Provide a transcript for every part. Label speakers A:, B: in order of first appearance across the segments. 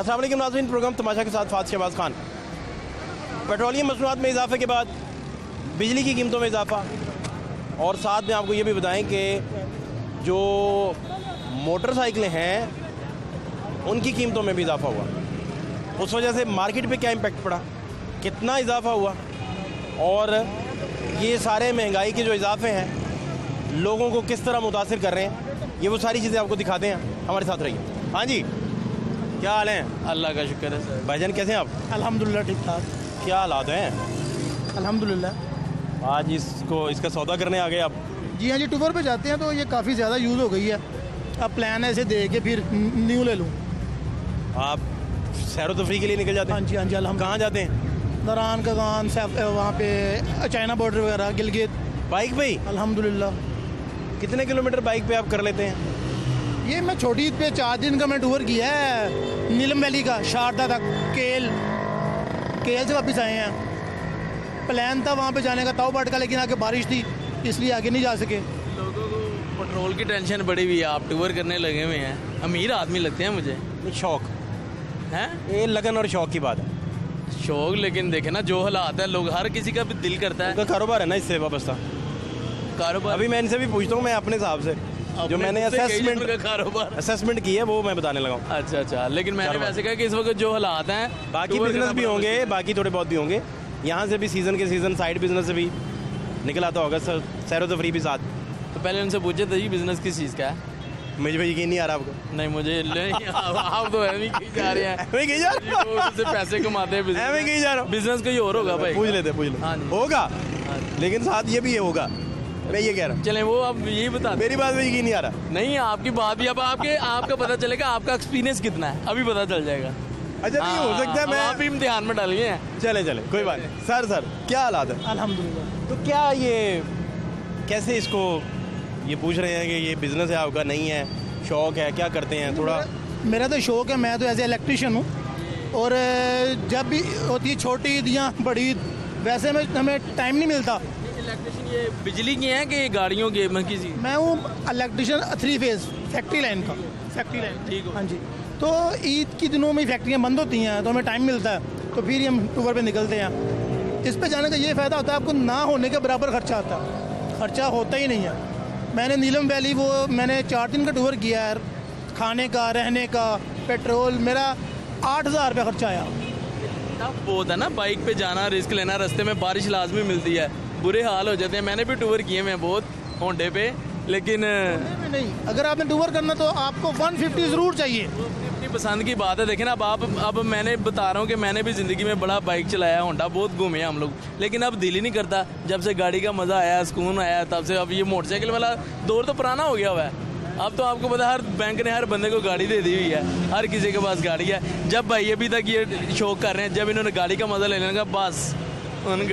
A: अस्सलाम वालेकुम नाज़रीन, प्रोग्राम तमाशा के साथ फात शहबाज खान। पेट्रोलियम मसनूआत में इजाफे के बाद बिजली की कीमतों में इजाफा, और साथ में आपको ये भी बताएं कि जो मोटरसाइकिलें हैं उनकी कीमतों में भी इजाफा हुआ। उस वजह से मार्केट पे क्या इम्पेक्ट पड़ा, कितना इजाफा हुआ, और ये सारे महंगाई के जो इजाफे हैं लोगों को किस तरह मुतासिर कर रहे हैं, ये वो सारी चीज़ें आपको दिखाते हैं। हमारे साथ रहिए। हाँ जी, क्या हाल है?
B: अल्लाह का शुक्र है सर।
A: भाईजान कैसे हैं आप?
C: अल्हम्दुलिल्लाह ठीक ठाक,
A: क्या हालात हैं?
C: अल्हम्दुलिल्लाह।
A: आज इसका सौदा करने आ गए आप?
C: जी हाँ जी, टूर पे जाते हैं तो ये काफ़ी ज़्यादा यूज़ हो गई है। अब प्लान है इसे दे के फिर न्यू ले लूँ।
A: आप सैर तफरी के लिए निकल जाते हैं?
C: हाँ जी हाँ जी, अल्हम्दुलिल्लाह।
A: कहाँ जाते हैं?
C: दरान कगान वहाँ पे चाइना बॉर्डर वगैरह, गिलगित।
A: बाइक पे ही?
C: अल्हम्दुलिल्लाह।
A: कितने किलोमीटर बाइक पे आप कर लेते हैं?
C: ये मैं छोटी ईद पे 4 दिन का मैं टूर किया है, नीलम वैली का, शारदा तक, केल से वापस आए हैं। प्लान था वहाँ पे जाने का ताऊ बाट का, लेकिन आगे बारिश थी इसलिए आगे नहीं जा सके।
B: लोगों को पेट्रोल की टेंशन बड़ी हुई है, आप टूर करने लगे हुए हैं। अमीर आदमी लगते हैं मुझे।
A: शौक
B: हैं?
A: ये लगन और शौक की बात है।
B: शौक, लेकिन देखे ना जो हालात है, लोग हर किसी का भी दिल करता है।
A: उनका कारोबार है ना इससे वाबस्ता।
B: कारोबार
A: अभी मैं इनसे भी पूछता हूँ, मैं अपने हिसाब से जो मैंने असेसमेंट की है वो मैं बताने लगा हूँ।
B: अच्छा, लेकिन मैंने वैसे कहा कि इस वक्त जो हालात हैं,
A: बाकी बिजनेस भी होंगे, बाकी थोड़े बहुत भी होंगे। यहाँ से भी सीज़न के सीज़न साइड बिजनेस से भी निकल आता होगा, सैर तफरी भी साथ।
B: तो पहले उनसे पूछे थे बिजनेस किस चीज़ का है?
A: मुझे भी यकीन नहीं आ रहा आपको।
B: नहीं, मुझे नहीं। आप तो ऐसे ही जा रहे हैं, उससे पैसे कमाते हैं, बिजनेस कोई और होगा भाई।
A: पूछ लेते
B: हाँ जी।
A: होगा, लेकिन साथ ये भी होगा, मैं ये कह रहा हूँ।
B: चले वो अब यही बता,
A: मेरी बात में यकीन नहीं आ रहा।
B: नहीं, आपकी बात भी अब आपका पता चलेगा, आपका एक्सपीरियंस कितना है अभी पता चल जाएगा।
A: अच्छा, नहीं हो सकता है मैं
B: आप भी इम्तिहान में डालिए हैं।
A: चले कोई बात नहीं। सर क्या हालात है?
C: अल्हम्दुलिल्लाह।
A: तो क्या ये कैसे इसको ये पूछ रहे हैं कि ये बिजनेस है आपका, नहीं है, शौक है, क्या करते हैं? थोड़ा
C: मेरा तो शौक है, मैं तो एज ए इलेक्ट्रीशियन हूँ, और जब भी होती है छोटी ईद या बड़ी ईद, वैसे में हमें टाइम नहीं मिलता।
B: इलेक्ट्रिशियन ये बिजली की है कि गाड़ियों की किसी?
C: मैं हूँ इलेक्ट्रीशियन 3 फेज फैक्ट्री लाइन का,
B: ठीक हो।
C: हाँ जी। तो ईद के दिनों में फैक्ट्रियाँ बंद होती हैं तो हमें टाइम मिलता है, तो फिर हम टूर पे निकलते हैं। इस पे जाने का ये फ़ायदा होता है, आपको ना होने के बराबर खर्चा आता है, खर्चा होता ही नहीं है। मैंने नीलम वैली मैंने 4 दिन का टूर किया है, खाने का, रहने का, पेट्रोल, मेरा 8,000 रुपये खर्चा आया।
B: टफ बहुत है ना बाइक पे जाना, रिस्क लेना, रास्ते में बारिश लाजमी मिलती है, बुरे हाल हो जाते हैं। मैंने भी टूर किए हैं बहुत होंडे पे, लेकिन
C: नहीं, अगर आपने टूर करना तो आपको 150 ज़रूर चाहिए।
B: अपनी पसंद की बात है। देखें ना, अब मैंने बता रहा हूँ कि मैंने भी ज़िंदगी में बड़ा बाइक चलाया, होंडा बहुत घूमे हैं हम लोग, लेकिन अब दिल ही नहीं करता। जब से गाड़ी का मज़ा आया, सुकून आया, तब से अब ये मोटरसाइकिल वाला दौर तो पुराना हो गया हुआ है। अब तो आपको पता है, हर बैंक ने हर बंदे को गाड़ी दे दी हुई है, हर किसी के पास गाड़ी है। जब भाई अभी तक ये शौक कर रहे हैं, जब इन्होंने गाड़ी का मज़ा ले लेने का, बस उन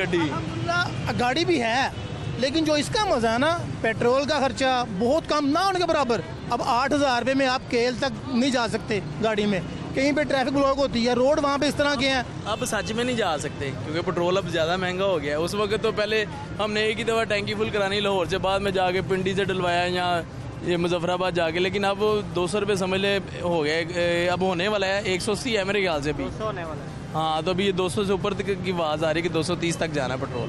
C: गाड़ी भी है, लेकिन जो इसका मज़ा है ना, पेट्रोल का खर्चा बहुत कम, ना होने के बराबर। अब 8,000 रुपये में आप केल तक नहीं जा सकते गाड़ी में, कहीं पे ट्रैफिक ब्लॉक होती है, रोड वहाँ पे इस तरह के हैं।
B: अब सच में नहीं जा सकते क्योंकि पेट्रोल अब ज़्यादा महंगा हो गया है। उस वक्त तो पहले हमने एक ही दफ़ा टैंकी फुल करानी लाहौर से, बाद में जाके पिंडी से डलवाया या ये मुजफ्फराबाद जाके, लेकिन अब 200 रुपये समझ ले हो गए। अब होने वाला है 180 है मेरे ख्याल से भी,
C: 200 होने वाला है।
B: हाँ, तो अभी ये 200 से ऊपर तक की आवाज़ आ रही है कि 230 तक जाना है पेट्रोल।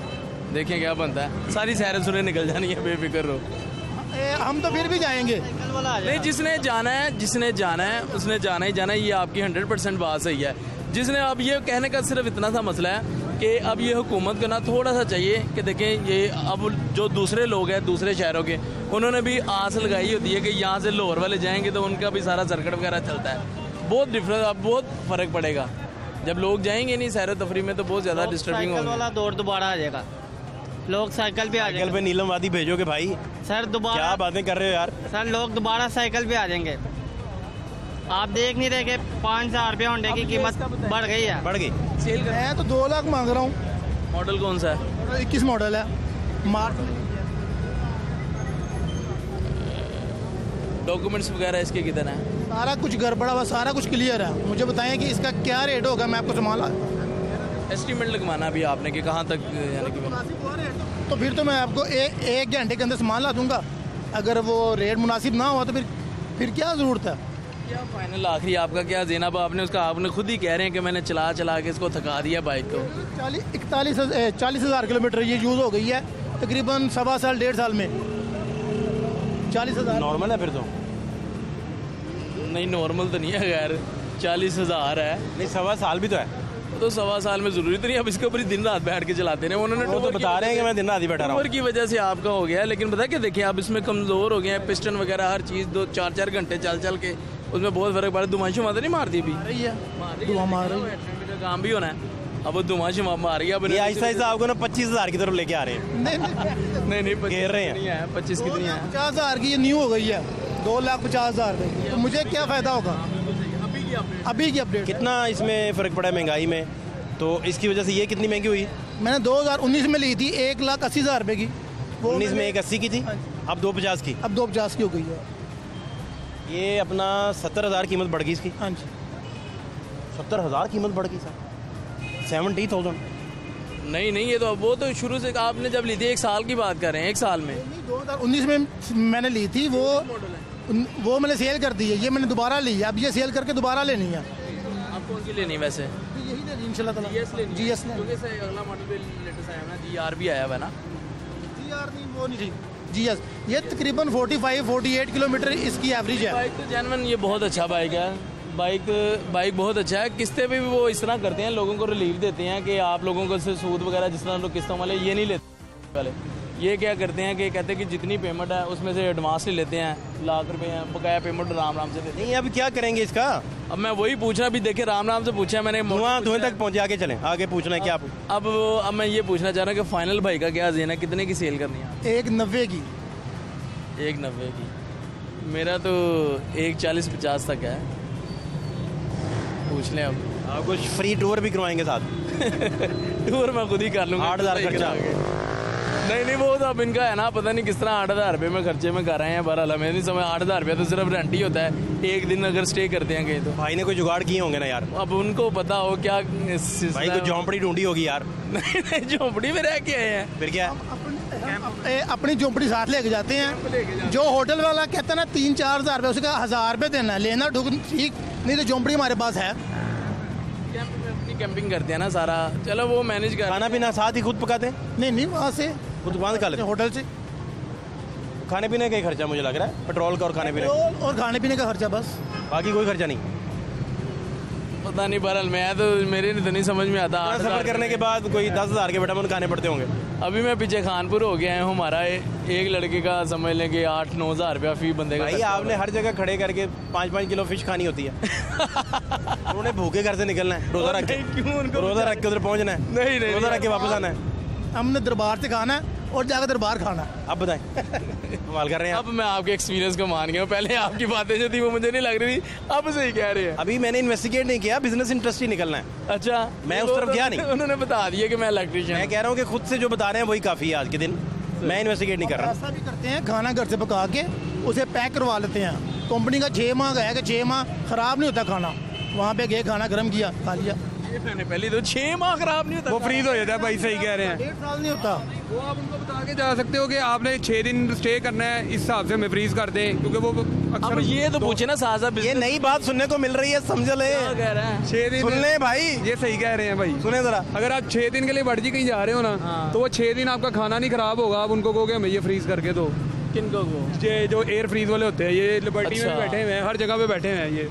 B: देखें क्या बनता है, सारी सैरें सुने निकल जानी है, बेफिक्र रहो।
C: हम तो फिर भी जाएंगे।
B: नहीं, जिसने जाना है उसने जाना ही जाना है, ये आपकी 100% बात सही है। जिसने, अब ये कहने का सिर्फ इतना सा मसला है कि अब ये हुकूमत को ना थोड़ा सा चाहिए कि देखें, ये अब जो दूसरे लोग हैं दूसरे शहरों के, उन्होंने भी आस लगाई होती है कि यहाँ से लाहौर वाले जाएंगे तो उनका भी सारा सर्किट वगैरह चलता है। बहुत डिफरेंस, अब बहुत फ़र्क पड़ेगा जब लोग जाएंगे नहीं सैर तफरी में, तो बहुत ज़्यादा डिस्टर्बिंग होगा।
D: वाला दौर दोबारा आ जाएगा, लोग साइकिल पे आ जाएंगे।
A: साइकिल पे नीलम वादी भेजोगे भाई?
D: सर दोबारा
A: क्या बातें कर रहे हो यार?
D: सर लोग दोबारा साइकिल पे आ जाएंगे। आप देख नहीं रहे कि 5,000 रुपये होंडे की कीमत बढ़ गई है।
A: बढ़ गई।
B: सेल कर,
C: मैं तो 2 लाख मांग रहा हूँ।
B: मॉडल कौन सा है?
C: 21 मॉडल है।
B: डॉक्यूमेंट्स वगैरह इसके कितना है?
C: सारा कुछ गड़बड़ा हुआ, सारा कुछ क्लियर है। मुझे बताएं कि इसका क्या रेट होगा, मैं आपको संभाला।
B: एस्टीमेट लगवाना अभी आपने कि कहाँ तक, यानी कि
C: तो फिर तो मैं आपको 1 घंटे के अंदर सामान ला दूंगा। अगर वो रेट मुनासिब ना हुआ तो फिर क्या ज़रूरत है?
B: क्या फाइनल आखिरी आपका क्या ज़ैनब, आपने उसका आपने खुद ही कह रहे हैं कि मैंने चला चला के इसको थका दिया बाइक को।
C: 40,000 किलोमीटर ये यूज़ हो गई है तकरीबन 1.25 साल 1.5 साल में। 40,000
A: नॉर्मल है फिर तो।
B: नहीं नॉर्मल तो नहीं है, खैर 40,000 है।
A: नहीं 1.25 साल भी तो है।
B: तो 1.25 साल में ज़रूरी तो नहीं अब इसके ऊपर ही दिन रात बैठ के चलाते रहे। उन्होंने
A: वो तो बता रहे हैं कि मैं दिन रात ही बैठा रहा हूँ।
B: टूर की वजह से आपका हो गया है, लेकिन पता है कि देखिए अब इसमें कमज़ोर हो गए हैं, पिस्टन वगैरह हर चीज़ 2-4 घंटे चल चल के उसमें बहुत फर्क पड़ा। दुमाशु माता नहीं मारती अभी,
C: रही है, धुआं मार रही है।
B: का काम भी होना है, अब वो दुमाशु मार रही है। अब
A: ये आहिस्ता आहिस्ता आपको ना 25,000 की तरफ लेके आ रहे हैं।
B: नहीं
A: घेर रहे हैं।
B: 25 कितनी है?
C: 50,000 की ये न्यू हो गई है, 2,50,000 में। तो मुझे क्या फ़ायदा होगा अभी की अपडेट?
A: कितना इसमें फ़र्क पड़ा है महंगाई में, तो इसकी वजह से ये कितनी महंगी हुई?
C: मैंने 2019 में ली थी 1,80,000 रुपये की।
A: 19 में 1,80 की थी, अब 2,50 की।
C: अब 2,50 की हो गई है।
A: ये अपना 70,000 कीमत बढ़ गई इसकी।
C: हाँ जी,
A: 70,000 कीमत बढ़ गई सर, 70,000।
B: नहीं नहीं, ये तो वो तो शुरू से आपने जब ली थी 1 साल की बात कर रहे हैं, 1 साल में।
C: 2019 में मैंने ली थी, वो मैंने सेल कर दी है। ये मैंने दोबारा ली है, अब ये सेल करके दोबारा लेनी है।
B: आप कौन सी लेनी वैसे?
C: यही लेनी इंशाल्लाह ताला।
B: GS लेनी है?
C: GS लेनी।
B: क्योंकि से अगला मॉडल भी लेटेस्ट आया है ना, GR भी आया हुआ है ना।
C: GR नहीं, वो नहीं थी, GS। ये तकरीबन 45-48 किलोमीटर इसकी एवरेज है।
B: बाइक तो जेन्युइन ये बहुत अच्छा बाइक है। बाइक बहुत अच्छा है। किस्तें पे भी वो इस तरह करते हैं, लोगों को रिलीफ देते हैं कि आप लोगों को से सूद वगैरह जिस तरह लोग किस्तों वाले ये नहीं लेते पहले। ये क्या करते हैं कि कहते हैं कि जितनी पेमेंट है उसमें से एडवांस ले लेते हैं, ₹1,00,000 बकाया पेमेंट राम से देते हैं।
A: नहीं अब क्या करेंगे इसका?
B: अब मैं वही पूछना भी, देखिए राम से पूछा मैंने,
A: धुएं तक पहुंचे। आगे चलें, आगे पूछना है क्या?
B: अब मैं ये पूछना चाह रहा हूँ कि फाइनल भाई का क्या ज़ेन है, कितने की सेल करनी है?
C: 1,90 की।
B: 1,90 की। मेरा तो 1,40-50 तक है, पूछ लें। अब
A: आपको फ्री टूर भी करवाएंगे साथ।
B: टूर मैं खुद ही कर लूँगा।
A: 8,000 खर्चा।
B: नहीं वो तो अब इनका है ना, पता नहीं किस तरह 8,000 रुपये में खर्चे में कर रहे हैं। बहरहाल हमें नहीं समझ, 8,000 रुपये तो सिर्फ रेंट ही होता है, एक दिन अगर स्टे करते हैं कहीं तो।
A: भाई ने कोई जुगाड़ किए होंगे ना यार,
B: अब उनको पता हो क्या
A: भाई को झोंपड़ी ढूंढी होगी यार।
B: नहीं झोंपड़ी में रह के आए हैं।
A: फिर क्या?
C: अपनी झोंपड़ी साथ लेके जाते हैं। जो होटल वाला कहता है ना 3-4 हज़ार रुपये, उसका 1,000 रुपये देना है, लेना ठीक, नहीं तो झोंपड़ी हमारे पास है।
B: कैंपिंग करते हैं ना सारा, चलो वो मैनेज कर।
A: खाना पीना साथ ही खुद पकाते हैं?
C: नहीं वहाँ से
A: खुद दुकान खा लेते हैं
C: होटल से।
A: खाने पीने का ही खर्चा मुझे लग रहा है, पेट्रोल का और खाने पीने का।
C: और खाने पीने का खर्चा बस,
A: बाकी कोई खर्चा नहीं।
B: पता नहीं, बहरहाल मैं तो मेरे तो नहीं समझ में आता।
A: सफर करने के बाद कोई 10,000 के विटामिन खाने पड़ते होंगे।
B: अभी मैं पीछे खानपुर हो गया हूँ, हमारा एक लड़के का समझ लें कि 8-9 हज़ार रुपया फी बंदे का।
A: भाई आपने हर जगह खड़े करके 5-5 किलो फिश खानी होती है। उन्होंने भूखे घर से निकलना है, रोजा रख के।
B: क्यों उनको
A: रोजा रख के उधर पहुंचना है?
B: नहीं
A: रोजा रख के वापस आना है।
C: हमने दरबार से खाना है और जाकर दरबार खाना है।
A: अब बताएं, कमाल कर रहे हैं आप।
B: अब मैं आपके एक्सपीरियंस को मान गया हूँ, पहले आपकी बातें जो थी वो मुझे नहीं लग रही थी, अब सही कह रहे हैं।
A: अभी मैंने इन्वेस्टिगेट नहीं किया, बिजनेस इंटरेस्ट ही निकलना है।
B: अच्छा,
A: मैं उस तरफ गया नहीं।
B: उन्होंने बता दिया कि मैं इलेक्ट्रिशियन।
A: मैं कह रहा हूँ कि खुद से जो बता रहे हैं वही काफ़ी है आज के दिन, मैं इन्वेस्टिगेट नहीं कर रहा।
C: ऐसा भी करते हैं, खाना घर से पका के उसे पैक करवा लेते हैं। कंपनी का 6 माह का है कि 6 माह खराब नहीं होता खाना। वहाँ पे गए, खाना गर्म किया, खा लिया।
B: मैंने पहले तो 6 माह खराब नहीं होता,
E: वो फ्रीज हो जाता है भाई, सही कह रहे हैं।
C: 1.5 साल नहीं होता।
E: वो आप उनको बता के जा सकते हो कि आपने 6 दिन स्टे करना है, इस हिसाब से हमें फ्रीज कर दें, क्योंकि वो
B: अब
E: अक्सर
B: ये तो पूछे ना साहब,
A: ये नई बात सुनने को मिल रही है, समझ ले।
B: कह रहे हैं
E: 6 दिन
A: सुन ले भाई,
E: ये सही कह रहे हैं भाई।
A: सुने जरा।
E: अगर आप 6 दिन के लिए बढ़ जी कहीं जा रहे हो ना, तो वो 6 दिन आपका खाना नहीं खराब होगा। आप उनको कहोगे हमें ये फ्रीज करके दो।
B: किनको को?
E: ये जो एयर फ्रीज वाले होते हैं, ये लिबर्टी में
B: अच्छा।
E: भी बैठे हुए हैं, हर जगह पे बैठे हुए हैं। ये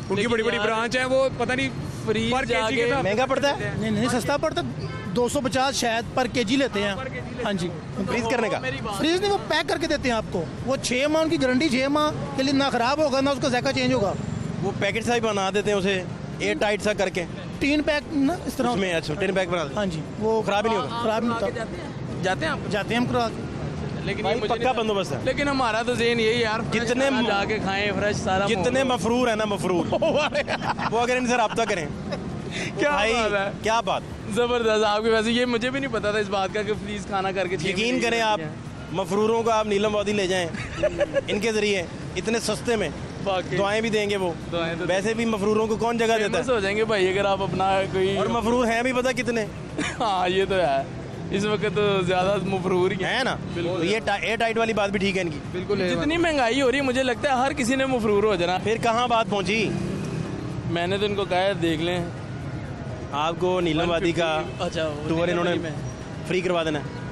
E: उनकी बड़ी बड़ी ब्रांच है, वो पता नहीं
B: फ्रीज
E: पर केजी के साथ
A: महंगा पड़ता है।
C: नहीं सस्ता पड़ता, 250 शायद पर केजी लेते हैं। हाँ जी,
A: फ्रीज करने का?
C: फ्रीज नहीं, वो पैक करके देते हैं आपको। वो 6 माह उनकी गारंटी, 6 माह के लिए ना खराब होगा ना उसका जायका चेंज होगा।
A: वो पैकेट सा ही बना देते हैं उसे, एयर टाइट सा करके।
C: टीन पैक ना इस तरह
A: उसमें अच्छा टिन पैक बना देते हैं।
C: हाँ जी, वो
A: खराब ही नहीं होगा।
C: खराब नहीं होता।
B: जाते हैं आप?
C: जाते हैं हम करा के।
B: लेकिन
A: भाई
B: ये मुझे
A: पक्का
B: नहीं-
A: बंदोबास्त है।
B: लेकिन हमारा तो ज़हन यही यार,
A: कितने
B: खाना जाके खाएं फ्रेश सारा।
A: जितने मफरूर है ना, मफरूर वो अगर इनसे रब्ता करें।
B: क्या
A: भाई
B: बात है?
A: क्या बात,
B: जबरदस्त। आपके वैसे ये मुझे भी नहीं पता था इस बात का कि फ्रीज खाना करके 6
A: यकीन करें आप, मफरूरों को आप नीलम वादी ले जाएं इनके जरिए, इतने सस्ते में
B: बाकी
A: दुआएं भी देंगे वो।
B: दुआएं तो
A: वैसे भी मफरूरों को कौन जगह देता
B: फेमस
A: है?
B: हो जाएंगे भाई अगर आप अपना कोई।
A: और मफरूर हैं भी पता कितने।
B: हाँ ये तो है। इस वक्त तो ज्यादा मफरूर ही
A: है ना। तो ये एयर टाइट वाली बात भी ठीक है इनकी।
E: बिल्कुल
B: जितनी महंगाई हो रही है मुझे लगता है हर किसी ने मफरूर हो जाना।
A: फिर कहाँ बात पहुंची?
B: मैंने तो इनको कहा है देख लें,
A: आपको नीलम वादी का
B: अच्छा
A: टूर इन्होंने फ्री करवा देना है।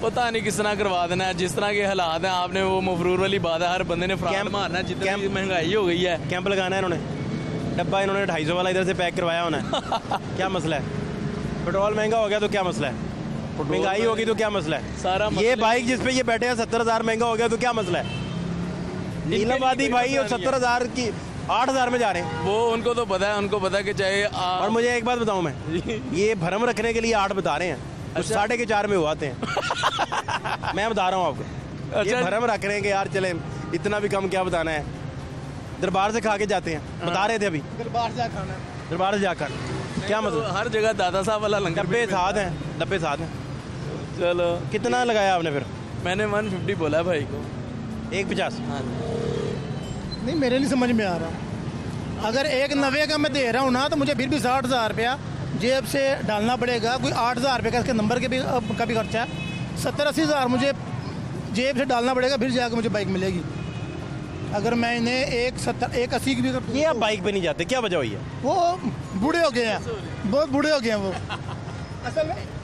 B: पता नहीं किस तरह करवा देना है, जिस तरह के हालात हैं। आपने वो मफरूर वाली बात है, हर बंदे ने फ्रॉड
A: कैंप-
B: मारना है, जितनी
A: कैंप-
B: महंगाई हो गई है।
A: कैंप लगाना है इन्होंने, डब्बा इन्होंने 250 वाला इधर से पैक करवाया होना है। क्या मसला है? पेट्रोल महंगा हो गया तो क्या मसला है? महंगाई होगी तो क्या मसला है?
B: सारा
A: ये बाइक जिस पे ये बैठे हैं 70,000 महंगा हो गया तो क्या मसला है? नीलम वादी भाई और 70,000 की 8,000 में जा रहे हैं।
B: वो उनको तो पता है, उनको पता है कि चाहे
A: और मुझे एक बात बताऊं मैं, ये भरम रखने के लिए 8 बता रहे हैं, कुछ 4.5 में हुआते हैं। मैं बता रहा हूँ आपको, ये
B: अच्छा।
A: भरम रख रहे हैं कि यार चले इतना भी कम क्या बताना है। दरबार से खा के जाते हैं, बता रहे थे अभी
C: दरबार से खाना है।
A: दरबार से जाकर क्या
B: तो
A: मतलब।
B: हर जगह दादा साहब वाला लंगर
A: डब्बे साथ हैं, डब्बे साथ हैं।
B: चलो
A: कितना लगाया आपने फिर?
B: मैंने 150 बोला है भाई को।
A: 150।
B: हाँ
C: नहीं मेरे नहीं समझ में आ रहा। अगर 190 का मैं दे रहा हूँ ना तो मुझे फिर भी 60,000 रुपया जेब से डालना पड़ेगा। कोई 8,000 रुपये का इसके नंबर के भी का भी खर्चा है। 70-80 हज़ार मुझे जेब से डालना पड़ेगा, फिर जाकर मुझे बाइक मिलेगी। अगर मैं इन्हें 180 की भी
A: ये आप बाइक पे नहीं जाते, क्या वजह हुई है?
C: वो बूढ़े हो गए हैं, बहुत बूढ़े हो गए हैं वो।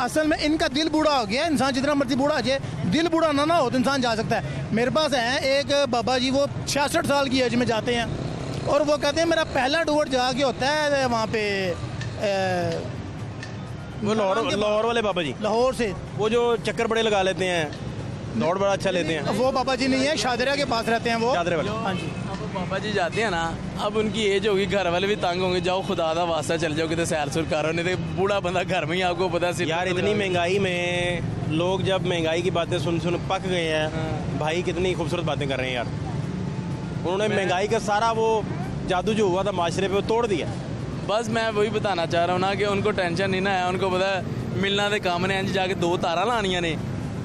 C: असल में इनका दिल बूढ़ा हो गया। इंसान जितना मर्जी बूढ़ा हो जाए, दिल बूढ़ा ना हो तो इंसान जा सकता है। मेरे पास है एक बाबा जी, वो 66 साल की एज में जाते हैं और वो कहते हैं मेरा पहला टूर जाके होता है वहाँ पे
A: वो लाहौर वाले बाबा जी,
C: लाहौर से।
A: वो जो चक्कर बड़े लगा लेते हैं, दौड़ बड़ा अच्छा लेते हैं।
C: वो बाबा जी नहीं है, शादरा के पास रहते हैं वो।
A: चादरे वाले।
C: हाँ जी।
B: अब पापा जी जाते हैं ना, अब उनकी एज होगी, घर वाले भी तंग होंगे, जाओ खुदा दा वास्ता चल जाओ कितने सैर सुर करो, नहीं तो बूढ़ा बंदा घर में ही आपको पता है।
A: यार इतनी महंगाई में लोग जब महंगाई की बातें सुन सुन पक गए हैं। भाई कितनी खूबसूरत बातें कर रहे हैं यार। उन्होंने महंगाई का सारा वो जादू जो हुआ था माशरे पे वो तोड़ दिया।
B: बस मैं वही बताना चाह रहा हूँ ना कि उनको टेंशन नहीं ना है। उनको पता है मिलना के काम ने, जाके 2 तारा लानियां ने,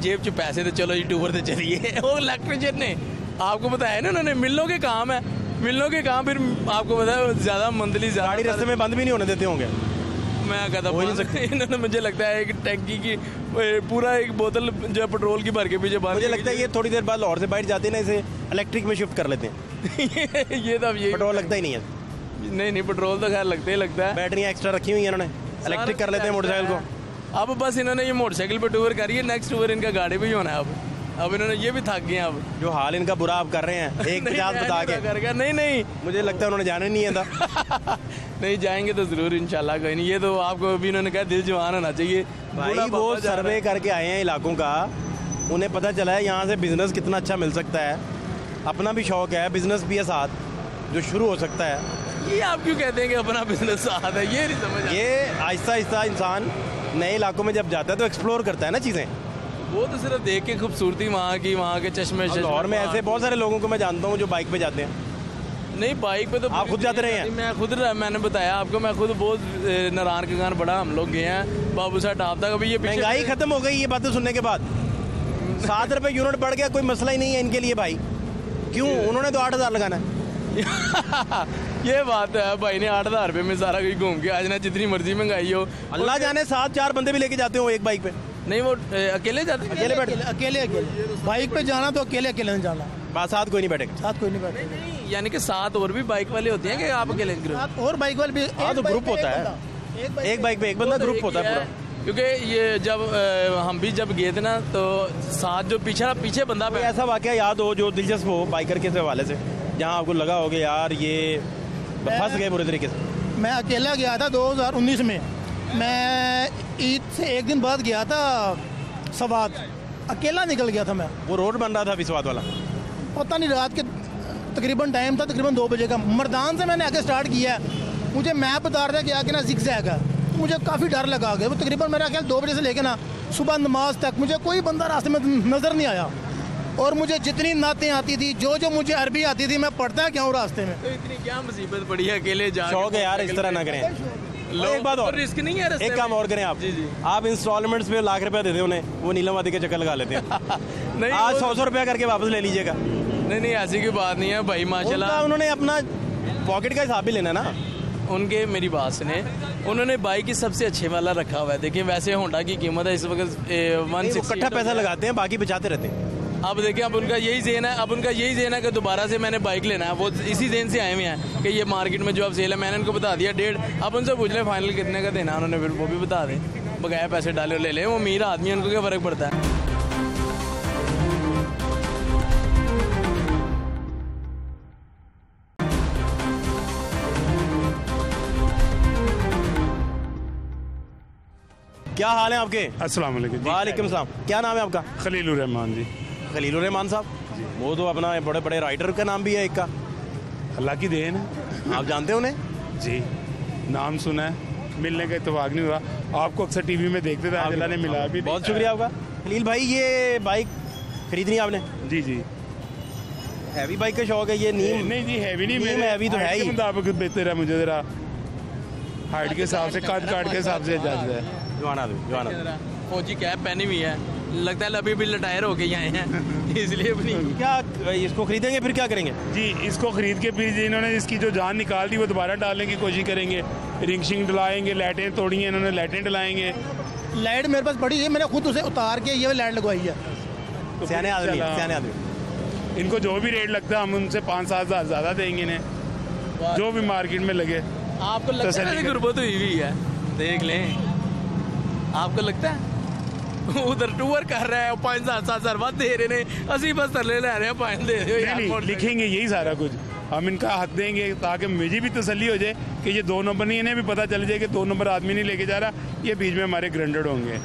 B: जेब च पैसे तो चलो जी टूर से चलिए। वो इलेक्ट्रिशियन ने आपको बताया ना, उन्होंने मिलों के काम है, मिलों के काम। फिर आपको पता है ज्यादा मंथली
A: गाड़ी रास्ते में बंद भी नहीं होने देते होंगे।
B: मैं कहता
A: हो ही नहीं सकते।
B: इन्होंने मुझे लगता है एक टैंकी की पूरा एक बोतल जो पेट्रोल की भर के पीछे बांध।
A: मुझे लगता है ये थोड़ी देर बाद लाहौर से बाइट जाते हैं ना, इसे इलेक्ट्रिक में शिफ्ट कर लेते हैं।
B: ये तो अब ये
A: पेट्रोल लगता ही नहीं है।
B: नहीं पेट्रोल तो खैर लगता ही लगता है।
A: बैटरियाँ एक्स्ट्रा रखी हुई हैं इन्होंने, इलेक्ट्रिक कर लेते हैं मोटरसाइकिल को।
B: अब बस इन्होंने ये मोटरसाइकिल पे टूर करी है, नेक्स्ट टूर इनका गाड़ी पे ही होना है। अब इन्होंने ये भी थक गए हैं। अब
A: जो हाल इनका बुरा आप कर रहे हैं, एक 50 बता के।
B: करके नहीं
A: मुझे लगता है उन्होंने जाना नहीं है था।
B: नहीं जाएंगे तो जरूर इंशाल्लाह, कोई नहीं। ये तो आपको अभी इन्होंने कहा दिल जवान होना चाहिए।
A: भाई
B: बूढ़ा
A: वो
B: बाबा जा रहा
A: सर्वे
B: है।
A: करके आए हैं इलाकों का, उन्हें पता चला है यहाँ से बिजनेस कितना अच्छा मिल सकता है। अपना भी शौक है, बिजनेस भी है साथ जो शुरू हो सकता है।
B: ये आप क्यों कहते हैं कि अपना बिजनेस साथ है? ये नहीं समझ आता।
A: ये आहिस्ता आहिस्ता इंसान नए इलाकों में जब जाता है तो एक्सप्लोर करता है ना चीज़ें।
B: वो तो सिर्फ देख के खूबसूरती वहाँ की, वहाँ के चश्मे
A: लाहौर में ऐसे बहुत सारे लोगों को मैं जानता हूँ जो बाइक पे जाते हैं।
B: नहीं बाइक पे तो
A: आप खुद जाते रहे हैं?
B: मैं खुद मैंने बताया आपको, मैं खुद बहुत नारायण के गान बड़ा हम लोग गए हैं, बाबू साहब टाप तक। अभी ये पीछे-
A: महंगाई खत्म हो गई ये बातें सुनने के बाद। 7 रुपए यूनिट बढ़ गया, कोई मसला ही नहीं है इनके लिए भाई। क्यों? उन्होंने तो 8,000 लगाना है।
B: ये बात है, भाई ने 8,000 रुपये में सारा कुछ घूम के आज ना, जितनी मर्जी महंगाई हो।
A: अल्लाह जाने 7-4 बंदे भी लेके जाते हो एक बाइक पे।
B: नहीं वो अकेले जाते हैं?
A: अकेले बैठ
C: अकेले बाइक पे जाना तो अकेले नहीं जाना,
A: बस साथ कोई नहीं बैठेगा।
C: साथ कोई नहीं बैठेगा।
B: नहीं, यानी कि 7 और भी बाइक वाले होते हैं कि आप अकेले?
C: साथ और बाइक वाले भी।
A: हाँ, तो ग्रुप होता है। एक बाइक पे एक बंदा ग्रुप होता है पूरा।
B: क्योंकि ये जब हम भी जब गए थे ना, तो साथ जो पीछे बंदा
A: कोई ऐसा वाकया याद हो जो दिलचस्प हो बाइकर के हवाले से, जहाँ आपको लगा होगा यार ये फंस गए बुरे तरीके से?
C: मैं अकेला गया था 2019 में। मैं ईद से एक दिन बाद गया था सवात, अकेला निकल गया था मैं।
A: वो रोड बन रहा था विस्वाद वाला।
C: पता नहीं रात के तकरीबन टाइम था, तकरीबन 2 बजे का। मर्दान से मैंने आगे स्टार्ट किया, मुझे मैप बता रहा था कि आगे ना जिगजैग है। मुझे काफ़ी डर लगा आगे। वो तकरीबन मेरा ख्याल 2 बजे से लेकर ना सुबह नमाज तक मुझे कोई बंदा रास्ते में नज़र नहीं आया। और मुझे जितनी नातें आती थी, जो मुझे अरबी आती थी, मैं पढ़ता क्या हूँ रास्ते में।
B: तो इतनी क्या मुसीबत पड़ी है अकेले जा?
A: शौक है यार, इस तरह ना करें। एक बात और,
B: रिस्क नहीं है रास्ते
A: एक काम
B: में।
A: और करें आप।
B: जी।
A: आप इंस्टॉलमेंट्स पे लाख रुपया दे दें उन्हें, वो नीलम वादी के चक्कर लगा लेते हैं।
B: नहीं
A: आज
B: वो-
A: 100 रुपया करके वापस ले लीजिएगा।
B: नहीं ऐसी कोई बात नहीं है भाई, माशाल्लाह।
A: उन्होंने अपना पॉकेट का हिसाब भी लेना है ना।
B: उनके मेरी बात सुने, उन्होंने बाइक की सबसे अच्छे वाला रखा हुआ है। देखिए वैसे होंडा की कीमत है इस वक्त 160।
A: इकट्ठा पैसा लगाते हैं, बाकी बचाते रहते हैं।
B: अब देखिए अब उनका यही जेन है, अब उनका यही जेन है कि दोबारा से मैंने बाइक लेना है। वो इसी जेन से आए हुए हैं कि ये मार्केट में जो अब सेल है, मैंने उनको बता दिया 1.5। अब उनसे पूछ ले फाइनल कितने का देना, उन्होंने फिर वो भी बता दें, बगैर पैसे डाले ले लें। वो अमीर आदमी है, उनको क्या फ़र्क पड़ता है।
A: क्या हाल है आपके?
F: अस्सलाम वालेकुम जी।
A: वालेकुम सलाम। क्या नाम है आपका?
F: खलीलुर रहमान जी।
A: खलीलुर रहमान साहब, वो तो अपना बड़े बड़े राइटर का नाम भी है एक का।
F: अल्लाह की देन है।
A: आप जानते हो उन्हें?
F: जी, नाम सुना है, मिलने का इत्तेफाक नहीं हुआ। आपको अक्सर टीवी में देखते थे, आज अल्लाह ने मिला भी।
A: बहुत शुक्रिया आपका। खलील भाई, ये बाइक खरीदनी है आपने?
F: जी जी।
A: हैवी बाइक का शौक है ये? नीम?
F: नहीं जी, हैवी नहीं,
A: नीम
F: मेरे
A: हैवी तो है ही।
F: मुताबिक बेहतर है मुझे, जरा हाइट के हिसाब से, कद काट के हिसाब से इजाजत है।
A: जवाना दो, जवाना दो।
B: फौजी कैप पहनी हुई है, लगता है अभी भी रिटायर होके ही आए हैं इसलिए अपनी।
A: क्या इसको खरीदेंगे फिर क्या करेंगे?
F: जी, इसको खरीद के फिर इन्होंने इसकी जो जान निकाल दी वो दोबारा डालने की कोशिश करेंगे। रिंग शिंग डलाएंगे, लाइटें तोड़ी हैं इन्होंने, लाइटें डलाएंगे।
C: लाइट मेरे पास पड़ी है, मैंने खुद उसे उतार के ये लाइट लगवाई है।
F: तो
A: सियाने आदमी,
F: चला।
A: सियाने आदमी।
F: इनको जो भी रेट लगता है हम उनसे 5-7 हज़ार ज़्यादा देंगे इन्हें, जो भी मार्केट में लगे।
B: आपको लगता है
F: तसल्ली
B: गुर्बत हुई हुई है? देख लें, आपको लगता है उधर टूर कर रहे हैं, 5,000-7,000 बात दे रहे हैं, असली बस तरले ले रहे हैं, 5 दे रहे हो।
F: नहीं, लिखेंगे यही सारा कुछ, हम इनका हक देंगे ताकि मुझे भी तसल्ली हो जाए कि ये 2 नंबर नहीं, इन्हें भी पता चल जाए कि 2 नंबर आदमी नहीं लेके जा रहा, ये बीच में हमारे ग्रांडेड होंगे।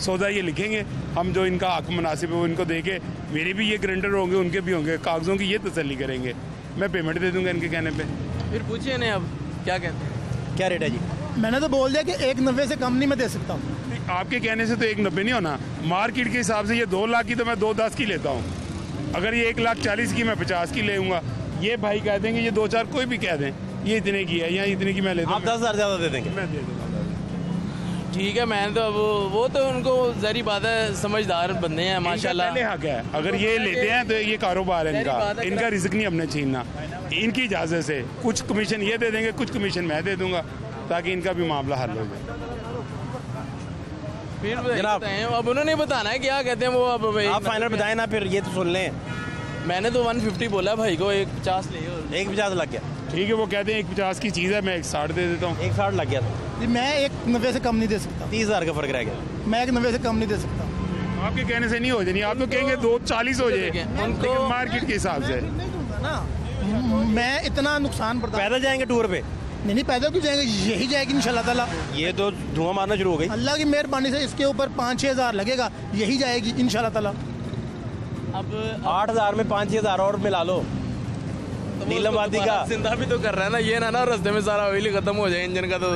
F: सौदा ये लिखेंगे हम, जो इनका हक मुनासिब है वो इनको दे के, मेरे भी ये ग्रांडेड होंगे, उनके भी होंगे, कागजों की ये तसल्ली करेंगे। मैं पेमेंट दे दूंगा इनके कहने पे।
B: फिर पूछिए नहीं अब क्या कहते हैं।
A: क्या रेट है जी?
C: मैंने तो बोल दिया कि 190 से कम नहीं मैं दे सकता हूँ।
F: आपके कहने से तो 190 नहीं होना, मार्केट के हिसाब से ये 2 लाख की तो मैं 2.10 की लेता हूँ। अगर ये 1,40,000 की मैं 50 की ले ये भाई कह देंगे, ये 2-4 कोई भी कह दें ये इतने की है या इतने की मैं लेता हूँ।
A: आप 10,000 ज़्यादा दे देंगे?
F: मैं दे दूँगा।
B: ठीक है, मैंने तो अब वो तो उनको जहरी बात है, समझदार बंदे हैं माशाल्लाह।
F: पहले हक है, अगर ये लेते हैं तो ये कारोबार है इनका,
B: बात है।
F: इनका रिस्क नहीं हमने छीनना। इनकी इजाज़त से कुछ कमीशन ये दे देंगे, कुछ कमीशन मैं दे दूंगा, ताकि इनका भी मामला हल हो जाए।
B: फिर
A: जनाब,
B: बताएं, अब उन्होंने बताना है क्या कहते हैं वो। अब भाई
A: आप फाइनल बताएं ना, फिर ये तो सुन लें।
B: मैंने तो 150 बोला भाई को, 150 ले।
A: 150 लग गया।
F: ठीक है, वो कहते हैं 150 की चीज़ है, मैं 160 दे देता हूँ।
A: 160 लग गया था।
C: जी, मैं 190 से कम नहीं दे सकता।
A: 30,000 का फर्क रह गया।
C: मैं 190 से कम नहीं दे सकता।
F: आपके कहने से नहीं हो जाए, आप तो कहेंगे 240 हो जाए,
B: उनको
F: मार्केट के हिसाब से।
C: नहीं दूंगा ना, मैं इतना नुकसान पड़ता।
A: पैदल जाएंगे टूर पे?
C: नहीं, पैदल क्यों जाएंगे, यही जाएगी इंशाल्लाह ताला।
A: ये तो धुआं मारना शुरू हो गई।
C: अल्लाह की मेहरबानी से इसके ऊपर 5-6 हज़ार लगेगा, यही जाएगी इंशाल्लाह ताला।
B: अब
A: 8,000 में 5-6 हज़ार और मिला लो। नीलम वादी का
B: जिंदा भी तो कर रहा है ना, ये ना रास्ते में सारा ऑयल खत्म हो जाए इंजन का, तो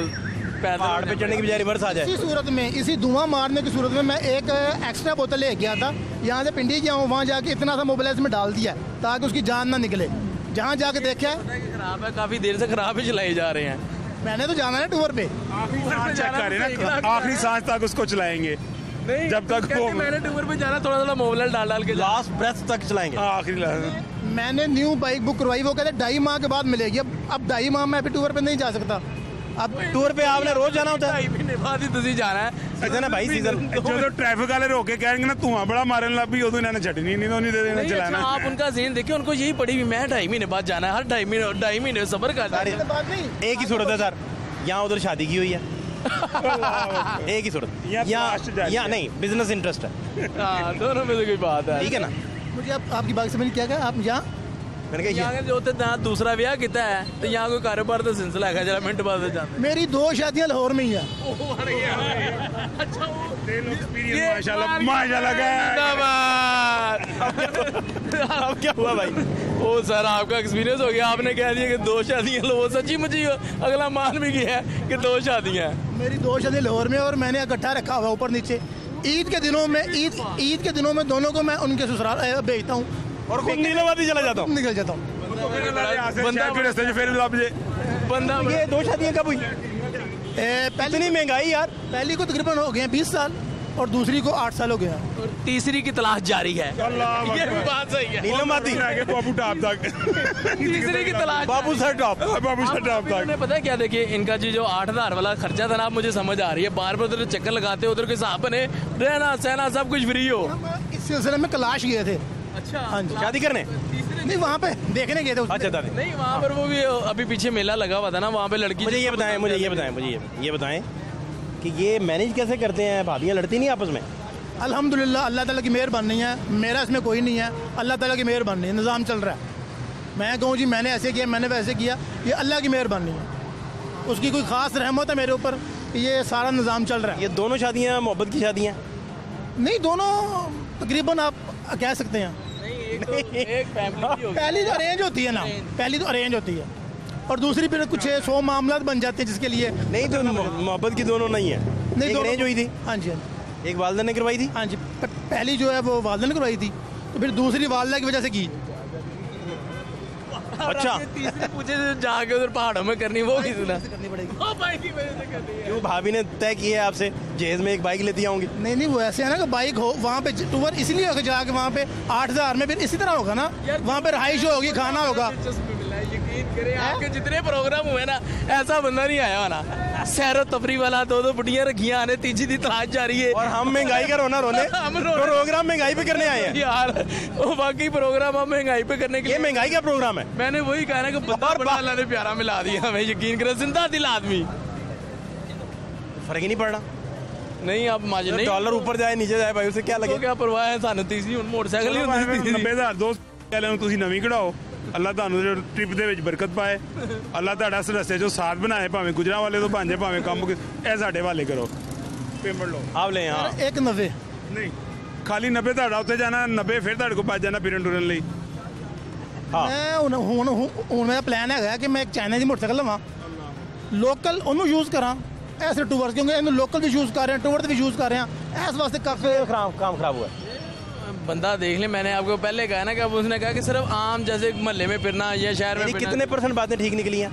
A: पहाड़ पे चढ़ने की बजाय रिवर्स आ जाए।
C: इसी सूरत में, इसी धुआं मारने की सूरत में मैं एक एक्स्ट्रा बोतल ले गया था, यहाँ से पिंडी गया हूँ, वहाँ जाके इतना सा मोबिलाइज में डाल दिया ताकि उसकी जान ना निकले। जहाँ जाके देखा
B: खराब है, काफी देर से खराब ही चलाई जा रहे हैं।
C: मैंने तो जाना है टूर पे,
F: चेक करें ना, आखिरी सांस तक उसको चलाएंगे, जब तक वो
B: मैंने टूर पे जाना, थोड़ा थोड़ा मोबाइल डाल डाल के
A: लास्ट ब्रेथ तक चलाएंगे।
F: आखिरी
C: मैंने न्यू बाइक बुक करवाई, वो कहते 2.5 माह के बाद मिलेगी। अब 2.5 माह मैं अभी टूर पे नहीं जा सकता।
A: अब टूर पे आपने रोज जाना होता है?
B: 2.5 महीने बाद ही तुझी जाना है।
A: सीजन है भाई, सीजन।
F: जो ट्रैफिक वाले रोके कहेंगे ना धुआं बड़ा मारने लग भी, उਦੋਂ इन्होंने छटनी नहीं तो नहीं दे देना
B: नहीं,
F: चलाना।
B: अच्छा, आप उनका ज़हन देखिए, उनको यही पड़ी हुई, मैं 2.5 महीने बाद जाना है, हर 2.5 महीने सफर करता है।
C: बात नहीं,
A: एक ही सूरत है सर, यहाँ उधर शादी की हुई है। एक ही सूरत, यहाँ नहीं, बिजनेस इंटरेस्ट है।
B: हाँ, दोनों में से कोई बात है।
A: ठीक है ना?
C: मुझे आपकी बात से मैंने क्या कहा, आप यहाँ
A: मैंने कहा
B: यहाँ जो होते हैं दूसरा ब्याह किता है, तो यहाँ कोई कारोबार तो सिलसिला है, जरा मिनट बाद जाते
C: मेरी 2 शादियाँ लाहौर में ही है।
F: माशाल्लाह माशाल्लाह
A: अब क्या हुआ भाई?
B: ओ सर, आपका एक्सपीरियंस हो गया, आपने कह दिया कि 2 शादियाँ लो, वो सच्ची मुझी अगला मान भी गया है कि 2 शादियाँ हैं।
C: मेरी 2 शादियाँ लाहौर में, और मैंने इकट्ठा रखा हुआ ऊपर नीचे। ईद के दिनों में, ईद के दिनों में दोनों को मैं उनके ससुराल भेजता हूँ
A: और खुद नीलावादी चला जाता हूँ।
C: निकल जाता हूँ।
B: बंदा
A: ये 2 शादियाँ कब हुई?
C: पहली
A: इतनी महंगाई यार।
C: पहली को तकरीबन हो गए 20 साल। और दूसरी को 8 साल हो गया।
B: और तीसरी की तलाश जारी है। ये भी बात सही है।
A: नीलम आती
F: बाबू टॉप तक
B: तीसरी की तलाश
A: बाबू सर टॉप
F: बाबू सर टॉप तक।
B: पता है क्या, देखिए इनका जो 8,000 वाला खर्चा था ना, आप मुझे समझ आ रही है, बार बार उधर चक्कर लगाते, उधर के हिसाब बने, रहना सहना सब कुछ फ्री हो।
C: हम इस सिलसिले में कैलाश गए थे।
B: अच्छा,
C: हाँ जी।
A: शादी करने।
C: नहीं, वहाँ पे देखने गए थे।
A: अच्छा दादी,
B: नहीं वहाँ पर वो भी अभी पीछे मेला लगा हुआ था ना, वहाँ पे लड़की।
A: मुझे ये बताएं कि ये मैनेज कैसे करते हैं? भाभियाँ लड़ती नहीं आपस में?
C: अल्हम्दुलिल्लाह, अल्लाह ताला की मेहरबानी है, मेरा इसमें कोई नहीं है, अल्लाह ताला की मेहरबानी है, निज़ाम चल रहा है। मैं कहूँ जी मैंने ऐसे किया, मैंने वैसे किया, ये अल्लाह की मेहरबानी है, उसकी कोई ख़ास रहमत है मेरे ऊपर, ये सारा निज़ाम चल रहा है।
A: ये दोनों शादियाँ मोहब्बत की शादियाँ?
C: नहीं, दोनों तकरीबन आप कह सकते हैं।
B: एक फैमिली
C: पहली तो अरेंज होती है ना, पहली तो अरेंज होती है, और दूसरी फिर कुछ 100 मामला बन जाते हैं जिसके लिए।
A: नहीं तो मोहब्बत की दोनों नहीं है?
C: नहीं,
A: एक अरेंज हुई थी,
C: हाँ जी, हाँ जी,
A: एक वालदा ने करवाई थी।
C: हाँ जी। पहली जो है वो वालदा ने करवाई थी, तो फिर दूसरी वालदा की वजह से की।
B: अच्छा, तीसरी पूछे जाके उधर पहाड़ों में करनी, वो भी सुना
C: करनी पड़ेगी।
B: बाइक की वजह से करनी है।
A: क्यों भाभी ने तय किया है आपसे जहेज में एक बाइक लेती आऊंगी?
C: नहीं नहीं, वो ऐसे है ना कि बाइक हो वहाँ पे टूर इसलिए होगा, जाके वहाँ पे 8,000 में फिर इसी तरह होगा ना, वहाँ पे रहाइश होगी, खाना होगा।
B: यकीन करें, आपके जितने प्रोग्राम हुए ना, ऐसा बंदा नहीं आया ना, सैर तफरी वाला, दो बुढ़िया रखियां आने, तीसरी दी तलाश जा रही है,
A: और हम महंगाई का रोना रोने
B: हम रो रहे हैं।
A: प्रोग्राम महंगाई पे करने आए हैं
B: यार, वो बाकी प्रोग्राम हम महंगाई पे करने के
A: ये
B: लिए।
A: महंगाई का प्रोग्राम है।
B: मैंने वही कहा ना कि बंदा बड़ा अल्लाह ने प्यारा मिला दिया हमें, यकीन करें, जिंदा दिल आदमी।
A: फर्क ही नहीं पड़ रहा।
B: नहीं आप माजे नहीं,
A: डॉलर ऊपर जाए नीचे जाए भाई, उसे क्या
B: तो
A: लगे?
B: क्या परवाह है सानू, तीसरी मोटरसाइकिल ही ਹੁੰਦੀ ਸੀ।
F: 90,000 ਦੋਸਤ ਵਾਲਿਆਂ ਨੂੰ ਤੁਸੀਂ ਨਵੀਂ ਕਢਾਓ, ਅੱਲਾ ਤੁਹਾਨੂੰ ਟ੍ਰਿਪ ਦੇ ਵਿੱਚ ਬਰਕਤ ਪਾਏ, ਅੱਲਾ ਤੁਹਾਡਾ ਇਸ ਰਸਤੇ 'ਚੋਂ ਸਾਥ ਬਣਾਏ, ਭਾਵੇਂ ਗੁਜਰਾਂ ਵਾਲੇ ਤੋਂ ਭਾਂਜੇ, ਭਾਵੇਂ ਕੰਮ ਇਹ ਸਾਡੇ ਹਵਾਲੇ ਕਰੋ, ਪੇਮੈਂਟ ਲਓ।
A: आप ले हाँ,
C: 190
F: ਨਹੀਂ ਖਾਲੀ 90 ਤੁਹਾਡਾ ਉੱਥੇ ਜਾਣਾ, 90 ਫਿਰ ਤੁਹਾਡੇ ਕੋਲ ਬਚ ਜਾਣਾ ਫਿਰਨ ਟੁਰਨ ਲਈ।
C: ਮੈਂ ਹੁਣ ਮੇਰਾ ਪਲਾਨ ਹੈਗਾ ਕਿ ਮੈਂ ਇੱਕ ਚਾਈਨਾ ਦੀ ਮੋਟਰਸਾਈਕਲ ਲਵਾਂ, ਲੋਕਲ ਉਹਨੂੰ ਯੂਜ਼ ਕਰਾਂ ਐਸੇ ਟੂਰਸ, ਕਿਉਂਕਿ ਇਹਨੂੰ ਲੋਕਲ ਵੀ ਯੂਜ਼ ਕਰ ਰਹੇ ਹਾਂ, ਟੂਰ ਤੇ ਵੀ ਯੂਜ਼ ਕਰ ਰਹੇ ਹਾਂ, ਇਸ ਵਾਸਤੇ ਕਾਫੀ
A: काम खराब हुआ।
B: बंदा देख ले, मैंने आपको पहले कहा ना कि अब उसने कहा कि सिर्फ आम जैसे मोहल्ले में फिरना या शहर में
A: मेरी
B: फिरना।
A: कितने % बातें ठीक निकली हैं?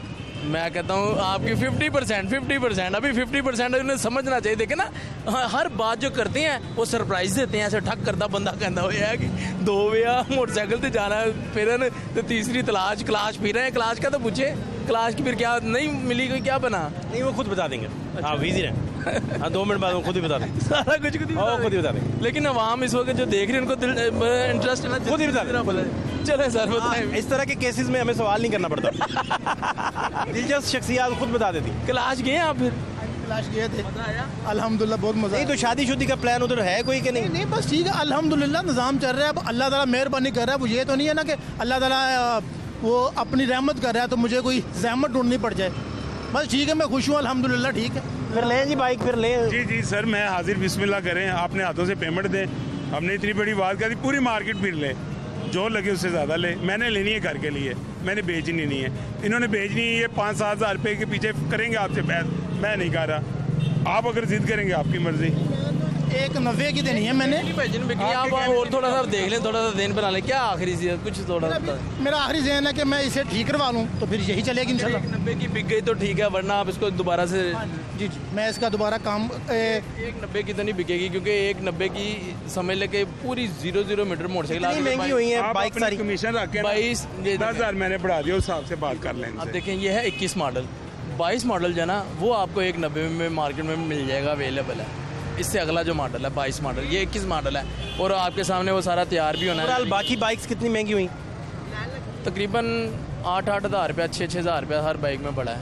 B: मैं कहता हूँ आपकी 50%, अभी 50% उन्हें समझना चाहिए। देखे ना, हर बात जो करते हैं वो सरप्राइज देते हैं, ऐसे ठक करता बंदा कहता हो है कि 2 या मोटरसाइकिल से जाना है, फिर तो तीसरी तलाश, क्लाश फिर रहे हैं, क्लाश का तो पूछे, क्लाश की फिर क्या नहीं मिली, कोई क्या बना?
A: नहीं, वो खुद बता देंगे। हाँ, बिजी रहे। हाँ, 2 मिनट बाद वो खुद ही बता देंगे,
B: सारा कुछ खुद ही
A: बता देंगे।
B: लेकिन अवाम इस वक्त जो देख रही है उनको इंटरेस्ट है ना,
A: खुद ही बता दें।
B: चले सर बताएं।
A: इस तरह के केसेस में हमें सवाल नहीं करना पड़ता। दिलचस्प शख्सियत खुद बता देती।
B: क्लाश गए आप फिर?
C: क्लाश किए थे, अल्हम्दुलिल्लाह बहुत मजा।
A: नहीं तो शादी का प्लान उधर है कोई कि नहीं?
C: नहीं, बस ठीक है, अल्हम्दुलिल्लाह निज़ाम चल रहा है। अब अल्लाह ताला मेहरबानी कर रहा है, वो ये तो नहीं है ना कि अल्लाह ताला वो अपनी रहमत कर रहा है तो मुझे कोई जहमत ढूंढनी पड़ जाए। बस ठीक है, मैं खुश हूँ, अल्हम्दुलिल्लाह ठीक है।
A: फिर लें जी बाइक, फिर लें।
F: जी सर, मैं हाजिर, बिस्मिल्लाह करें, अपने हाथों से पेमेंट दें। हमने इतनी बड़ी बात कर दी, पूरी मार्केट फिर ले, जो लगे उससे ज़्यादा ले। मैंने लेनी है घर के लिए, मैंने बेचनी नहीं है, इन्होंने बेचनी है। ये 5-7 हज़ार रुपये के पीछे करेंगे आपसे बहस, मैं नहीं कर रहा। आप अगर जिद करेंगे आपकी मर्जी।
C: 190 की देनी है मैंने।
B: आप और थोड़ा सा देख लें, थोड़ा सा दिन बना लें, क्या आखिरी से कुछ थोड़ा सा।
C: मेरा आखिरी ज़हन है कि मैं इसे ठीक करवा लूँ तो फिर यही चलेगी इंशाल्लाह।
B: 190 की बिक गई तो ठीक है, वरना आप इसको दोबारा से।
C: जी, मैं इसका दोबारा काम
B: 190 की तो नहीं बिकेगी, क्योंकि 190 की समझ ले पूरी 0 मीटर मोटरसाइकिल
A: इतनी महंगी हुई है
F: आप
A: बाइक
F: अपनी
A: सारी।
F: कमीशन रख के
B: 22
F: 10,000 मैंने बढ़ा दिया, उस हिसाब से बात कर लें
B: अब
F: इनसे।
B: देखें, ये है 21 मॉडल, 22 मॉडल जो है ना वो आपको 190 में मार्केट में मिल जाएगा, अवेलेबल है। इससे अगला जो मॉडल है 22 मॉडल, ये 21 मॉडल है, और आपके सामने वो सारा तैयार भी होना है।
A: बाकी बाइक्स कितनी महंगी हुई?
B: तकरीबन 8-8 हज़ार रुपया, 6-6 हज़ार रुपया हर बाइक में पड़ा है।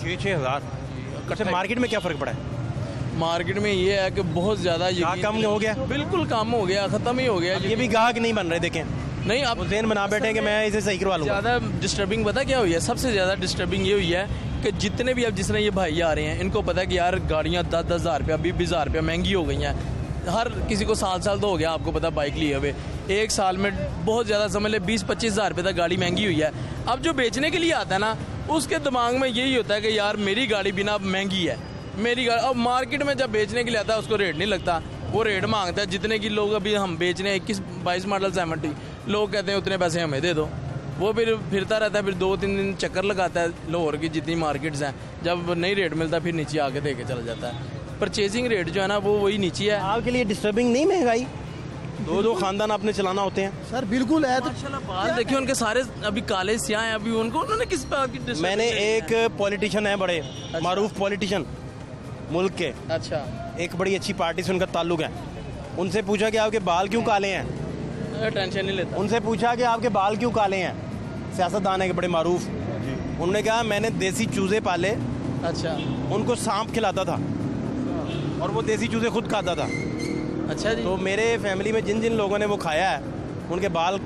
A: 6-6 हज़ार? अच्छा, मार्केट में क्या फ़र्क पड़ा है?
B: मार्केट में ये है कि बहुत ज़्यादा
A: कम हो गया,
B: बिल्कुल कम हो गया, ख़त्म ही हो गया।
A: ये भी ग्राहक नहीं बन रहे, देखें
B: नहीं, आप
A: ज़हन बना बैठे हैं कि मैं इसे सही करवा लूँगा।
B: ज़्यादा डिस्टर्बिंग पता क्या हुई है? सबसे ज़्यादा डिस्टर्बिंग ये हुई है कि जितने भी अब जिसने ये भाई आ रहे हैं, इनको पता है कि यार गाड़ियाँ 10-10 हज़ार रुपया, 20-20 हज़ार रुपया महंगी हो गई हैं। हर किसी को साल तो हो गया, आपको पता, बाइक लिए हुए 1 साल में बहुत ज़्यादा समझ ले 20-25 हज़ार रुपये तक गाड़ी महंगी हुई है। अब जो बेचने के लिए आता है ना, उसके दिमाग में यही होता है कि यार मेरी गाड़ी बिना महंगी है, मेरी गाड़ी। अब मार्केट में जब बेचने के लिए आता है उसको रेट नहीं लगता, वो रेट मांगता है जितने की लोग अभी हम बेच रहे हैं 21-22 मॉडल 70, लोग कहते हैं उतने पैसे हमें दे दो। वो फिर फिरता रहता है, फिर 2-3 दिन चक्कर लगाता है लाहौर की जितनी मार्केट्स हैं, जब नहीं रेट मिलता फिर नीचे आके दे के चला जाता है। परचेजिंग रेट जो है ना वो वही नीचे है।
A: आपके लिए डिस्टर्बिंग नहीं महंगाई? दो खानदान आपने चलाना होते हैं।
C: सर बिल्कुल है। तो
B: माशाल्लाह बाल देखिए उनके सारे अभी काले स्याह हैं, अभी उनको उन्होंने किस बात की
A: मैंने एक पॉलिटिशियन है बड़े मारूफ पॉलिटिशियन मुल्क के,
B: अच्छा
A: एक बड़ी अच्छी पार्टी से उनका ताल्लुक है, उनसे पूछा कि आपके बाल क्यों काले हैं,
B: टेंशन नहीं लेता।
A: उनसे पूछा कि आपके बाल क्यों काले हैं, सियासतदान है के बड़े मारूफ, उन्होंने कहा मैंने देसी चूजे पाले,
B: अच्छा
A: उनको सांप खिलाता था और वो देसी चूजे खुद खाता था।
B: अच्छा जी।
A: तो मेरे फैमिली में जिन जिन लोगों ने वो खाया है उनके बाल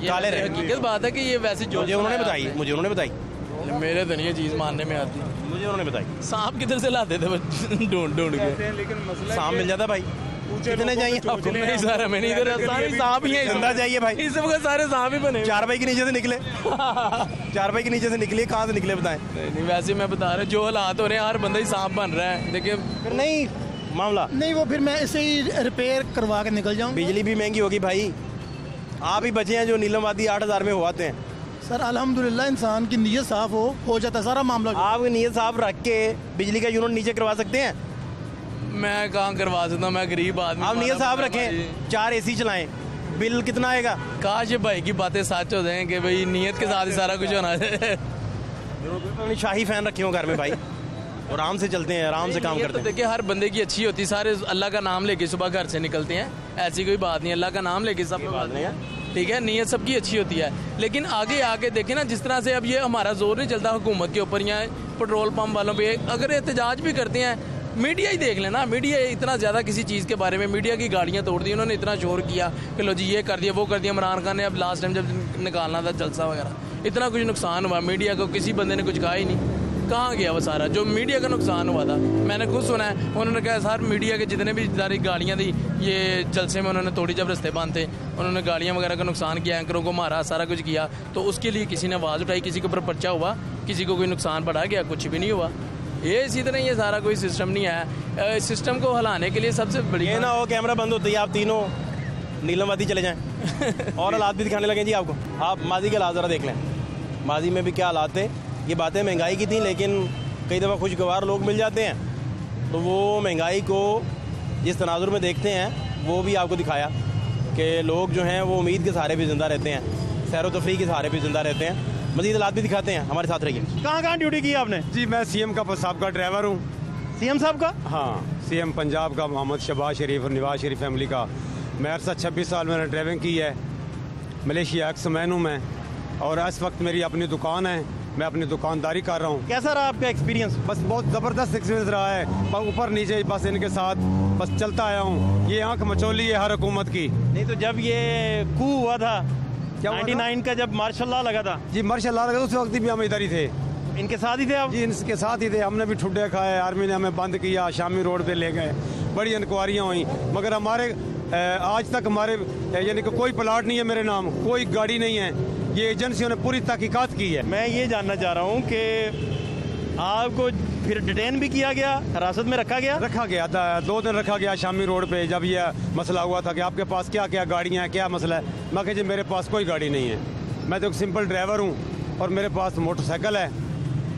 A: काले रहे।
B: हकीकत बात है कि ये वैसे जो
A: मुझे उन्होंने बताई
B: मेरे तो नहीं ये चीज़ मानने में आती।
A: मुझे उन्होंने बताई।
B: सांप किधर से लाते थे ढूंढ के?
F: लेकिन मसला
A: सांप मिल जाता भाई। कितने चाहिए आपको?
B: नहीं सर हमें नहीं, इधर सारे सांप ही हैं।
A: जिंदा चाहिए भाई।
B: इस वक्त सारे सांप ही बने।
A: चारपाई के नीचे से निकले चारपाई के नीचे से निकले, कहाँ से निकले बताएं?
B: नहीं वैसे मैं बता रहा हूँ जो हालात हो रहे हैं हर बंदा ही सांप बन रहा है। देखिए
A: फिर नहीं मामला
C: नहीं, वो फिर मैं इसे ही रिपेयर करवा के निकल जाऊँ।
A: बिजली भी महंगी होगी भाई। आप ही बचे हैं जो नीलमवादी 8,000 में हुआते हैं।
C: सर अल्हम्दुलिल्लाह इंसान की नीयत साफ हो जाता है सारा मामला।
A: आप नीयत साफ रख के बिजली का यूनिट नीचे करवा सकते हैं?
B: मैं कहाँ करवा सकता हूँ, मैं गरीब आदमी।
A: आप नीयत साफ रखें, 4 AC चलाएं, बिल कितना आएगा?
B: काश ये भाई की बातें सच हो जाएं कि भाई नीयत के साथ ही सारा कुछ होना है।
A: शाही फैन रखे हो घर में भाई, आराम से चलते हैं, आराम से काम करते हैं।
B: देखिए हर बंदे की अच्छी होती है, सारे अल्लाह का नाम लेके सुबह घर से निकलते हैं, ऐसी कोई बात नहीं, अल्लाह का नाम लेके सब बात नहीं है, ठीक है, नीयत सबकी अच्छी होती है। लेकिन आगे आके देखें ना, जिस तरह से अब ये हमारा जोर नहीं चलता हुकूमत के ऊपर या पेट्रोल पंप वालों पे, अगर एहतजाज भी करते हैं, मीडिया ही देख लेना, मीडिया इतना ज़्यादा किसी चीज़ के बारे में, मीडिया की गाड़ियाँ तोड़ दी, उन्होंने इतना शोर किया कि लो जी ये कर दिया वो कर दिया। इमरान खान ने अब लास्ट टाइम जब निकालना था जलसा वगैरह, इतना कुछ नुकसान हुआ, मीडिया को किसी बंदे ने कुछ कहा ही नहीं। कहाँ गया वो सारा जो मीडिया का नुकसान हुआ था? मैंने खुद सुना है, उन्होंने कहा सर मीडिया के जितने भी सारी गाड़ियाँ थी ये जलसे में उन्होंने तोड़ी, जब रस्ते बंद थे उन्होंने गाड़ियाँ वगैरह का नुकसान किया, एंकरों को मारा, सारा कुछ किया। तो उसके लिए किसी ने आवाज़ उठाई, किसी के ऊपर पर्चा हुआ, किसी को कोई नुकसान पड़ा गया? कुछ भी नहीं हुआ। ये इसी तरह ये सारा कोई सिस्टम नहीं है। सिस्टम को हिलाने के लिए सबसे बड़ी
A: ये ना हो कैमरा बंद होते ही आप तीनों नीलमवादी चले जाएं और हालात भी दिखाने लगे जी आपको। आप माजी के हालात ज़रा देख लें, माजी में भी क्या हालात थे। ये बातें महंगाई की थी, लेकिन कई दफ़ा खुशगवार लोग मिल जाते हैं तो वो महंगाई को जिस तनाजुर में देखते हैं वो भी आपको दिखाया कि लोग जो हैं वो उम्मीद के सहारे भी ज़िंदा रहते हैं, सैर व तफरीह के सहारे भी ज़िंदा रहते हैं। मज़ीद हालात भी दिखाते हैं, हमारे साथ रहिए। कहाँ ड्यूटी की आपने?
G: जी मैं CM का साहब का ड्राइवर हूँ।
A: CM साहब का?
G: हाँ, CM पंजाब का मोहम्मद शहबाज शरीफ और नवाज शरीफ फैमिली का। मैं अरसा 26 साल मैंने ड्राइविंग की है। मलेशिया एक्समैन हूँ मैं, और इस वक्त मेरी अपनी दुकान है, मैं अपनी दुकानदारी कर रहा हूँ।
A: कैसा रहा आपका एक्सपीरियंस?
G: बस बहुत ज़बरदस्त एक्सपीरियंस रहा है, ऊपर नीचे बस इनके साथ बस चलता आया हूँ। ये आंख मचोली है हर हुकूमत की।
A: नहीं तो जब ये कू हुआ था
G: क्या
A: 99 का, जब मार्शल लॉ लगा था,
G: जी मार्शल लॉ लगा, उस वक्त भी हम इधर ही थे,
A: इनके साथ ही थे आप?
G: जी इनके साथ ही थे। हमने भी ठुड्डे खाए, आर्मी ने हमें बंद किया, शामी रोड पे ले गए, बड़ी इंक्वायरियाँ हुई, मगर हमारे आज तक हमारे यानी कि कोई प्लाट नहीं है मेरे नाम, कोई गाड़ी नहीं है। ये एजेंसियों ने पूरी तहकीकात की है।
A: मैं ये जानना चाह रहा हूँ कि आपको फिर डिटेन भी किया गया, हिरासत में रखा गया
G: था, 2 दिन रखा गया शामी रोड पे। जब यह मसला हुआ था कि आपके पास क्या क्या गाड़ियाँ हैं, क्या मसला है, मैं कहा जी मेरे पास कोई गाड़ी नहीं है, मैं तो एक सिंपल ड्राइवर हूँ और मेरे पास मोटरसाइकिल है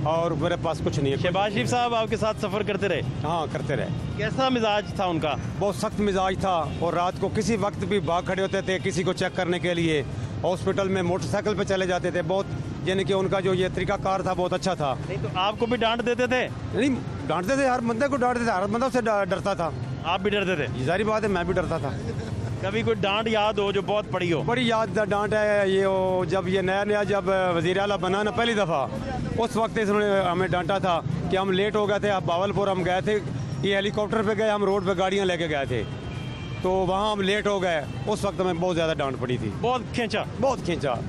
G: और मेरे पास कुछ नहीं है।
A: शहबाज शरीफ साहब आपके साथ सफ़र करते रहे?
G: हाँ करते रहे।
A: कैसा मिजाज था उनका?
G: बहुत सख्त मिजाज था, और रात को किसी वक्त भी भाग खड़े होते थे किसी को चेक करने के लिए। हॉस्पिटल में मोटरसाइकिल पे चले जाते थे। बहुत यानी कि उनका जो ये तरीकाकार था बहुत अच्छा था।
A: नहीं तो आपको भी डांट देते थे?
G: नहीं डांटते थे, हर बंदे को डांटते थे, हर बंदा उससे डरता था।
A: आप भी डरते थे?
G: जाहिर बात है मैं भी डरता था।
A: कभी कोई डांट याद हो जो बहुत पड़ी हो?
G: बड़ी याद डांट है ये जब ये नया जब वज़ीर आला बना ना पहली दफ़ा, उस वक्त इन्होंने हमें डांटा था कि हम लेट हो गए थे। अब बावलपुर हम गए थे, ये हेलीकॉप्टर पे गए, हम रोड पे गाड़ियाँ लेके गए थे, तो वहाँ हम लेट हो गए। उस वक्त हमें बहुत ज़्यादा डांट पड़ी थी।
A: बहुत खींचा?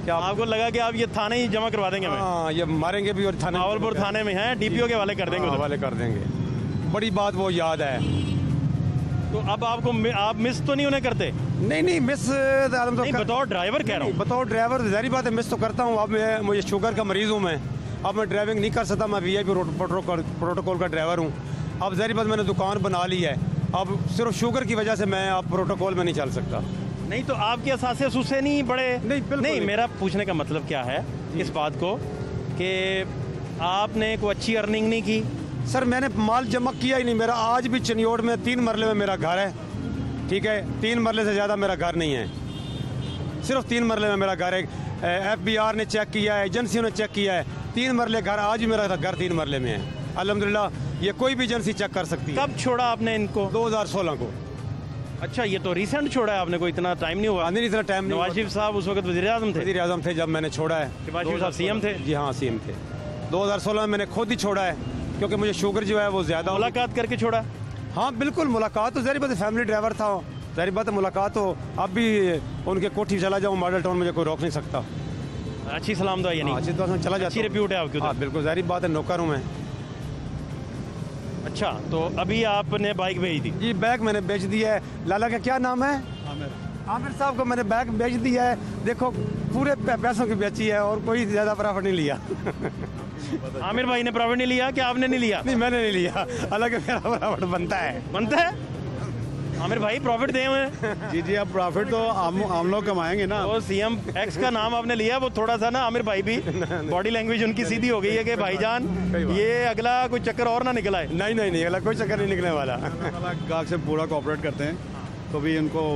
G: क्या
A: आपको लगा कि आप ये थाने ही जमा करवा देंगे?
G: हाँ, ये मारेंगे भी और थाने,
A: बावलपुर थाने में है, DPO के हवाले कर देंगे।
G: हवाले कर देंगे। बड़ी बात वो याद है।
A: तो अब आपको आप मिस तो नहीं उन्हें करते?
G: नहीं मिस
A: नहीं, बतौर ड्राइवर कह रहा हूँ।
G: बतौर ड्राइवर जाहिर बात है मिस तो करता हूँ। अब मुझे शुगर का मरीज़ हूँ मैं, अब मैं ड्राइविंग नहीं कर सकता, मैं VIP प्रोटोकॉल का ड्राइवर हूँ। अब जाहिर बात मैंने दुकान बना ली है, अब सिर्फ शुगर की वजह से मैं अब प्रोटोकॉल में नहीं चल सकता।
A: नहीं तो आपके असासे असूसे नहीं बड़े? नहीं, मेरा पूछने का मतलब क्या है इस बात को कि आपने कोई अच्छी अर्निंग नहीं की,
G: सर मैंने माल जमा किया ही नहीं। मेरा आज भी चनियोड़ में 3 मरले में मेरा घर है, ठीक है, 3 मरले से ज़्यादा मेरा घर नहीं है, सिर्फ 3 मरले में मेरा घर है। FBI ने चेक किया है, एजेंसियों ने चेक किया है, 3 मरले घर, आज भी मेरा घर 3 मरले में है। अल्हम्दुलिल्लाह ये कोई भी एजेंसी चेक कर सकती है।
A: कब छोड़ा आपने इनको?
G: 2016 को।
A: अच्छा, ये तो रिसेंट छोड़ा है आपने, कोई इतना टाइम नहीं हुआ?
G: नहीं, इतना टाइम नहीं।
A: नवाज शरीफ साहब उस वक्त वज़ीर आज़म थे?
G: वज़ीर आज़म थे जब मैंने छोड़ा है।
A: नवाज शरीफ साहब CM थे?
G: जी हाँ, CM थे। 2016 में मैंने खुद ही छोड़ा है क्योंकि मुझे शुगर जो है वो ज़्यादा।
A: मुलाकात करके छोड़ा?
G: हाँ बिल्कुल, मुलाकात तो ज़ाहिर बात है, फैमिली ड्राइवर था, ज़ाहिर बात है मुलाकात हो। अब भी उनके कोठी चला जाऊँ मॉडल टाउन, मुझे कोई रोक नहीं सकता।
A: अच्छी सलाम दुआ यानी?
G: अच्छी तरह चला जाता,
A: अच्छी रिप्यूट है आपकी?
G: हाँ बिल्कुल, ज़ाहिर बात है, नौकर हूँ मैं।
A: अच्छा, तो अभी आपने बाइक भेज दी?
G: जी, बैग मैंने बेच दिया है। लाला का क्या नाम है? आमिर साहब को मैंने बैग बेच दिया है। देखो पूरे पैसों की बेची है और कोई ज़्यादा प्रॉफिट नहीं लिया।
A: आमिर भाई ने प्रॉफिट नहीं लिया कि आपने नहीं लिया?
G: नहीं, मैंने नहीं लिया, हालांकि मेरा प्रॉफिट बनता है।
A: बनता है? आमिर भाई प्रॉफिट दे हुए?
H: जी जी, अब प्रॉफिट तो हम लोग कमाएंगे ना।
A: वो CM X का नाम आपने लिया, वो थोड़ा सा ना आमिर भाई भी बॉडी लैंग्वेज उनकी सीधी हो गई है कि भाईजान ये अगला कोई चक्कर और ना निकला है।
G: नहीं नहीं नहीं, अगला कोई चक्कर नहीं निकलने वाला।
H: गाहक से पूरा कोऑपरेट करते हैं, तो भी इनको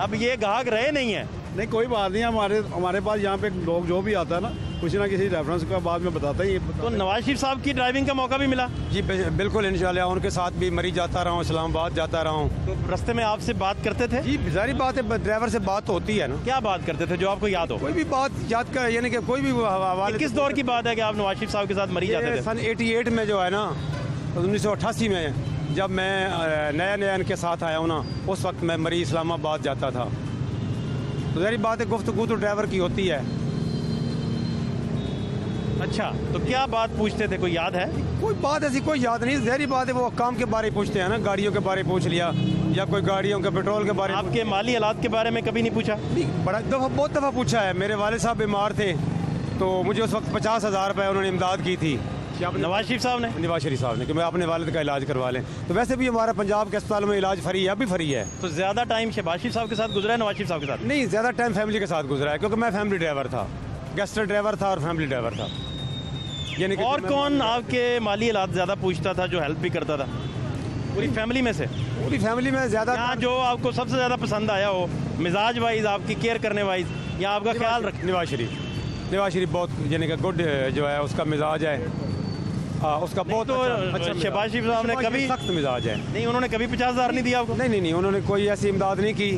A: अब ये गाहक रहे नहीं है?
H: नहीं, कोई बात नहीं। हमारे पास यहाँ पे लोग जो भी आता है ना, किसी ना किसी रेफरेंस का बाद में बताता ही।
A: तो नवाज शरीफ साहब की ड्राइविंग का मौका भी मिला?
G: जी बिल्कुल, इंशाल्लाह उनके साथ भी मरी जाता रहा हूँ, इस्लामाबाद जाता रहा हूँ।
A: तो रास्ते में आपसे बात करते थे?
G: जी जाहिर बात है, ड्राइवर से बात होती है ना।
A: क्या बात करते थे जो आपको याद हो?
G: कोई भी बात याद कर, यानी कि कोई भी हवाले।
A: किस दौर की बात है कि आप नवाज शरीफ साहब के साथ मरी जाते थे?
G: सन 88 में जो है ना, 1988 में जब मैं नया इनके साथ आया हूँ ना, उस वक्त मैं मरी इस्लामाबाद जाता था। तो जाहिर बात है, गुफ्तगू तो ड्राइवर की होती है।
A: अच्छा, तो क्या बात पूछते थे, कोई याद है?
G: कोई बात ऐसी कोई याद नहीं, ज़ाहिर बात है वो काम के बारे में पूछते हैं ना, गाड़ियों के बारे में पूछ लिया या कोई गाड़ियों के पेट्रोल के बारे में।
A: आपके माली हालात के बारे में कभी नहीं पूछा?
G: बड़ा दफ़ा, बहुत दफ़ा पूछा है। मेरे वाले साहब बीमार थे तो मुझे उस वक्त 50,000 रुपये उन्होंने इमदाद की थी।
A: नवाज शरीफ साहब ने?
G: नवाज शरीफ साहब ने कि मैं अपने वालिद का इलाज करवा लें। तो वैसे भी हमारा पंजाब के अस्पताल में इलाज फ्री है, अभी फ्री है।
A: तो ज़्यादा टाइम शहबाज शरीफ साहब के साथ गुजरा है नवाज शरीफ साहब के साथ?
G: नहीं, ज़्यादा टाइम फैमिली के साथ गुजरा है क्योंकि मैं फैमिली ड्राइवर था, गेस्टर ड्राइवर था और फैमिली ड्राइवर था। यानी कि
A: और कौन आपके माली हालात ज़्यादा पूछता था, जो हेल्प भी करता था पूरी फैमिली में से?
G: पूरी फैमिली में ज़्यादा
A: जो आपको सबसे ज़्यादा पसंद आया हो, मिजाज वाइज, आपकी केयर करने वाइज, या आपका ख्याल रख?
G: नवाज शरीफ बहुत यानी कि गुड जो है, उसका मिजाज है, उसका बहुत
A: अच्छा। शहबाज शरीफ साहब ने कभी
G: सख्त मिजाज है?
A: नहीं, उन्होंने कभी 50,000 नहीं दिया आपको?
G: नहीं नहीं नहीं, उन्होंने कोई ऐसी इमदाद नहीं की।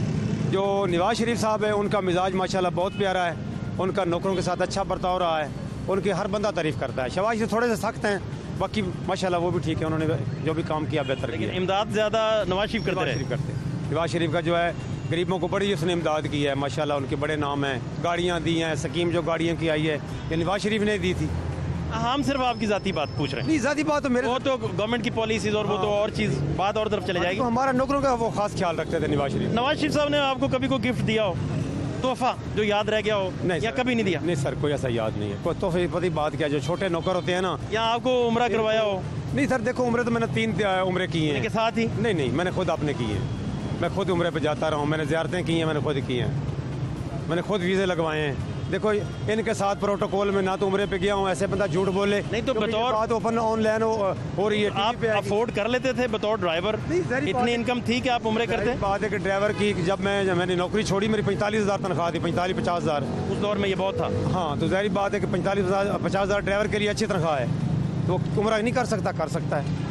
G: जो नवाज शरीफ साहब है उनका मिजाज माशाल्लाह बहुत प्यारा है, उनका नौकरों के साथ अच्छा बर्ताव रहा है, उनकी हर बंदा तारीफ करता है। शहबाज शरीफ थोड़े से सख्त हैं, बाकी माशाल्लाह वो भी ठीक है, उन्होंने जो भी काम किया बेहतर किया।
A: इमदाद ज़्यादा नवाज शरीफ करते?
G: नवाज शरीफ का जो है गरीबों को बड़ी उसने इमदाद की है, माशाल्लाह उनके बड़े नाम हैं, गाड़ियाँ दी हैं, स्कीम जो गाड़ियों की आई है ये नवाज शरीफ ने दी थी।
A: हम सिर्फ आपकी जाती बात पूछ रहे हैं।
G: नहीं, जाती बात तो मेरे,
A: वो तो गवर्नमेंट की पॉलिसीज और वो तो और चीज़, बात और तरफ चले जाएगी।
G: तो हमारा नौकरों का वो खास ख्याल रखते थे नवाज शरीफ।
A: नवाज शरीफ साहब ने आपको कभी कोई गिफ्ट दिया हो, तोहफा जो याद रह गया हो?
G: नहीं,
A: या कभी नहीं दिया?
G: नहीं सर, कोई ऐसा याद नहीं है। कोई तोहफे पति बात क्या, जो छोटे नौकर होते हैं ना।
A: या आपको उम्रा करवाया हो?
G: नहीं सर, देखो उम्र तो मैंने 3 उम्रें की हैं।
A: के साथ ही?
G: नहीं नहीं, मैंने खुद अपने की है, मैं खुद उम्रे पे जाता रहा हूँ, मैंने ज़ियारतें की हैं, मैंने खुद की हैं, मैंने खुद वीज़े लगवाए हैं। देखो इनके साथ प्रोटोकॉल में ना तो उम्रे पे गया हूँ, ऐसे बंदा झूठ बोले।
A: नहीं तो बतौर
G: बात ओपन ऑनलाइन हो रही है,
A: आप अफोर्ड कर लेते थे बतौर ड्राइवर? इतनी इनकम थी कि आप उम्रे करते?
G: बात है कि ड्राइवर की, जब मैंने नौकरी छोड़ी मेरी 45,000 तनख्वाह थी, 45-50,000
A: उस दौर में ये बहुत था।
G: हाँ, तो जाहिर बात है कि 50,000 ड्राइवर के लिए अच्छी तनख्वाह है, तो उम्रा नहीं कर सकता, कर सकता है।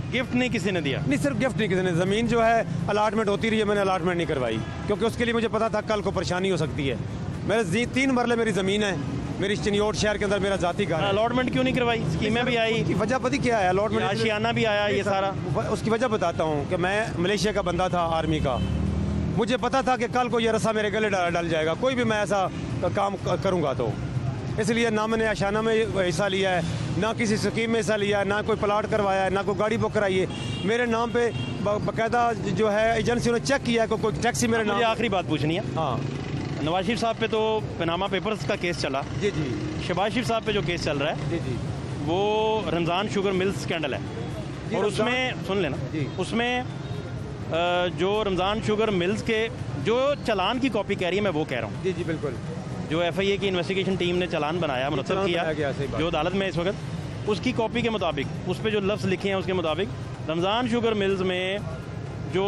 A: गिफ्ट नहीं किसी ने दिया?
G: नहीं, सिर्फ गिफ्ट नहीं किसी ने। ज़मीन जो है अलाटमेंट होती रही है, मैंने अलाटमेंट नहीं करवाई क्योंकि उसके लिए मुझे पता था कल को परेशानी हो सकती है। मेरे 3 मरले मेरी ज़मीन है, मेरी चनियोड़ शहर के अंदर मेरा जाती घर है।
A: अलॉटमेंट क्यों नहीं करवाई? स्कीमें भी आई,
G: की वजह पता क्या है? अलॉटमेंट
A: आशियाना भी आया, ये सारा।
G: उसकी वजह बताता हूँ कि मैं मलेशिया का बंदा था, आर्मी का, मुझे पता था कि कल को ये रस्सा मेरे गले डल जाएगा, कोई भी मैं ऐसा काम करूँगा तो, इसलिए ना मैंने आशियाना में हिस्सा लिया है, ना किसी स्कीम में हिस्सा लिया है, ना कोई प्लाट करवाया है, ना कोई गाड़ी बुक कराई है। मेरे नाम पे बाकायदा जो है एजेंसी ने चेक किया है, कोई टैक्सी मेरे नाम।
A: मुझे आखिरी बात पूछनी है।
G: हाँ,
A: नवाज शरीफ साहब पे तो पनामा पेपर्स का केस चला।
G: जी जी।
A: शहबाज शरीफ साहब पे जो केस चल रहा है,
G: जी जी,
A: वो रमज़ान शुगर मिल्स स्कैंडल है, और उसमें सुन लेना, उसमें जो रमज़ान शुगर मिल्स के जो चालान की कॉपी कह रही है, मैं वो कह रहा हूँ।
G: जी जी बिल्कुल।
A: जो FIA की इन्वेस्टिगेशन टीम ने चालान बनाया, मुरतब किया, जो अदालत में इस वक्त, उसकी कॉपी के मुताबिक, उस पर जो लफ्ज़ लिखे हैं उसके मुताबिक रमज़ान शुगर मिल्स में जो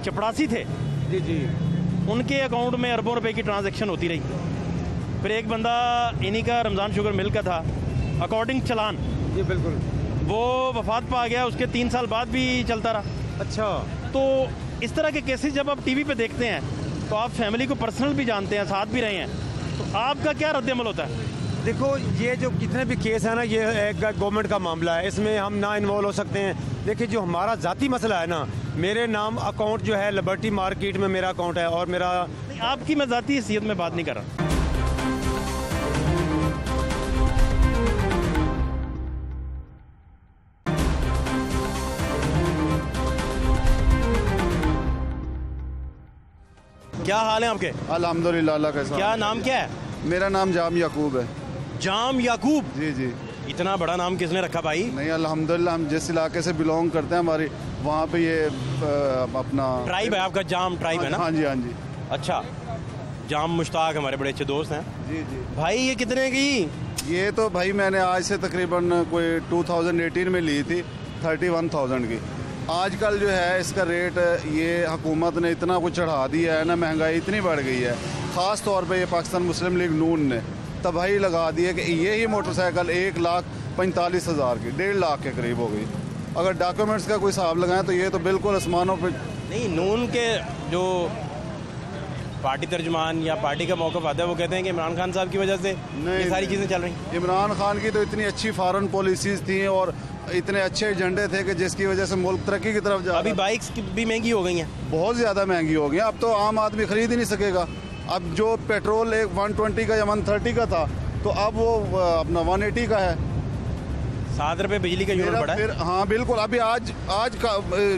A: चपड़ासी थे
G: जी जी,
A: उनके अकाउंट में अरबों रुपए की ट्रांजैक्शन होती रही। फिर एक बंदा इन्हीं का रमज़ान शुगर मिल का था, अकॉर्डिंग चलान
G: जी बिल्कुल।
A: वो वफात पा गया, उसके 3 साल बाद भी चलता रहा।
G: अच्छा,
A: तो इस तरह के केसेस जब आप टीवी पे देखते हैं तो आप फैमिली को पर्सनल भी जानते हैं, साथ भी रहे हैं, तो आपका क्या रद्द-ए-अमल होता है?
G: देखो ये जो जितने भी केस है ना, ये एक गवर्नमेंट का मामला है, इसमें हम ना इन्वॉल्व हो सकते हैं। देखिए जो हमारा ज़ाती मसला है ना, मेरे नाम अकाउंट जो है लिबर्टी मार्केट में मेरा अकाउंट है और मेरा,
A: आपकी मैं ज़ाती हैसियत में बात नहीं कर रहा। क्या हाल है आपके?
I: अल्हम्दुलिल्लाह, अल्लाह का
A: क्या नाम क्या है?
I: मेरा नाम जाम याकूब है।
A: जाम याकूब?
I: जी जी।
A: इतना बड़ा नाम किसने रखा भाई?
I: नहीं, अल्हम्दुलिल्लाह, हम जिस इलाके से बिलोंग करते हैं, हमारी वहाँ पे ये अपना
A: ट्राइब है आपका, जाम ट्राइब है ना?
I: हाँ जी, हाँ जी।
A: अच्छा, जाम मुश्ताक हमारे बड़े अच्छे दोस्त हैं।
I: जी जी।
A: भाई ये कितने की?
I: ये तो भाई मैंने आज से तकरीबन कोई 2018 में ली थी 31,000 की। आजकल जो है इसका रेट ये हुकूमत ने इतना कुछ चढ़ा दिया है ना, महंगाई इतनी बढ़ गई है, ख़ास तौर पे ये पाकिस्तान मुस्लिम लीग नून ने तबाही लगा दी है कि ये ही मोटरसाइकिल 1,45,000 की 1.5 लाख के करीब हो गई। अगर डॉक्यूमेंट्स का कोई हिसाब लगाएं तो ये तो बिल्कुल आसमानों पे।
A: नहीं, नून के जो पार्टी तर्जुमान या पार्टी का मौक़िफ़ आता है वो कहते हैं कि इमरान खान साहब की वजह से ये सारी चीज़ें चल रही।
I: इमरान खान की तो इतनी अच्छी फॉरेन पॉलिसीज़ थी और इतने अच्छे एजेंडे थे कि जिसकी वजह से मुल्क तरक्की की तरफ जा।
A: अभी बाइक्स भी महंगी हो गई हैं,
I: बहुत ज़्यादा महंगी हो गई। अब तो आम आदमी खरीद ही नहीं सकेगा। अब जो पेट्रोल एक 120 का या 130 का था, तो अब वो अपना 180 का है।
A: 7 रुपये बिजली का यूनिट बढ़ा है।
I: हाँ बिल्कुल, अभी आज का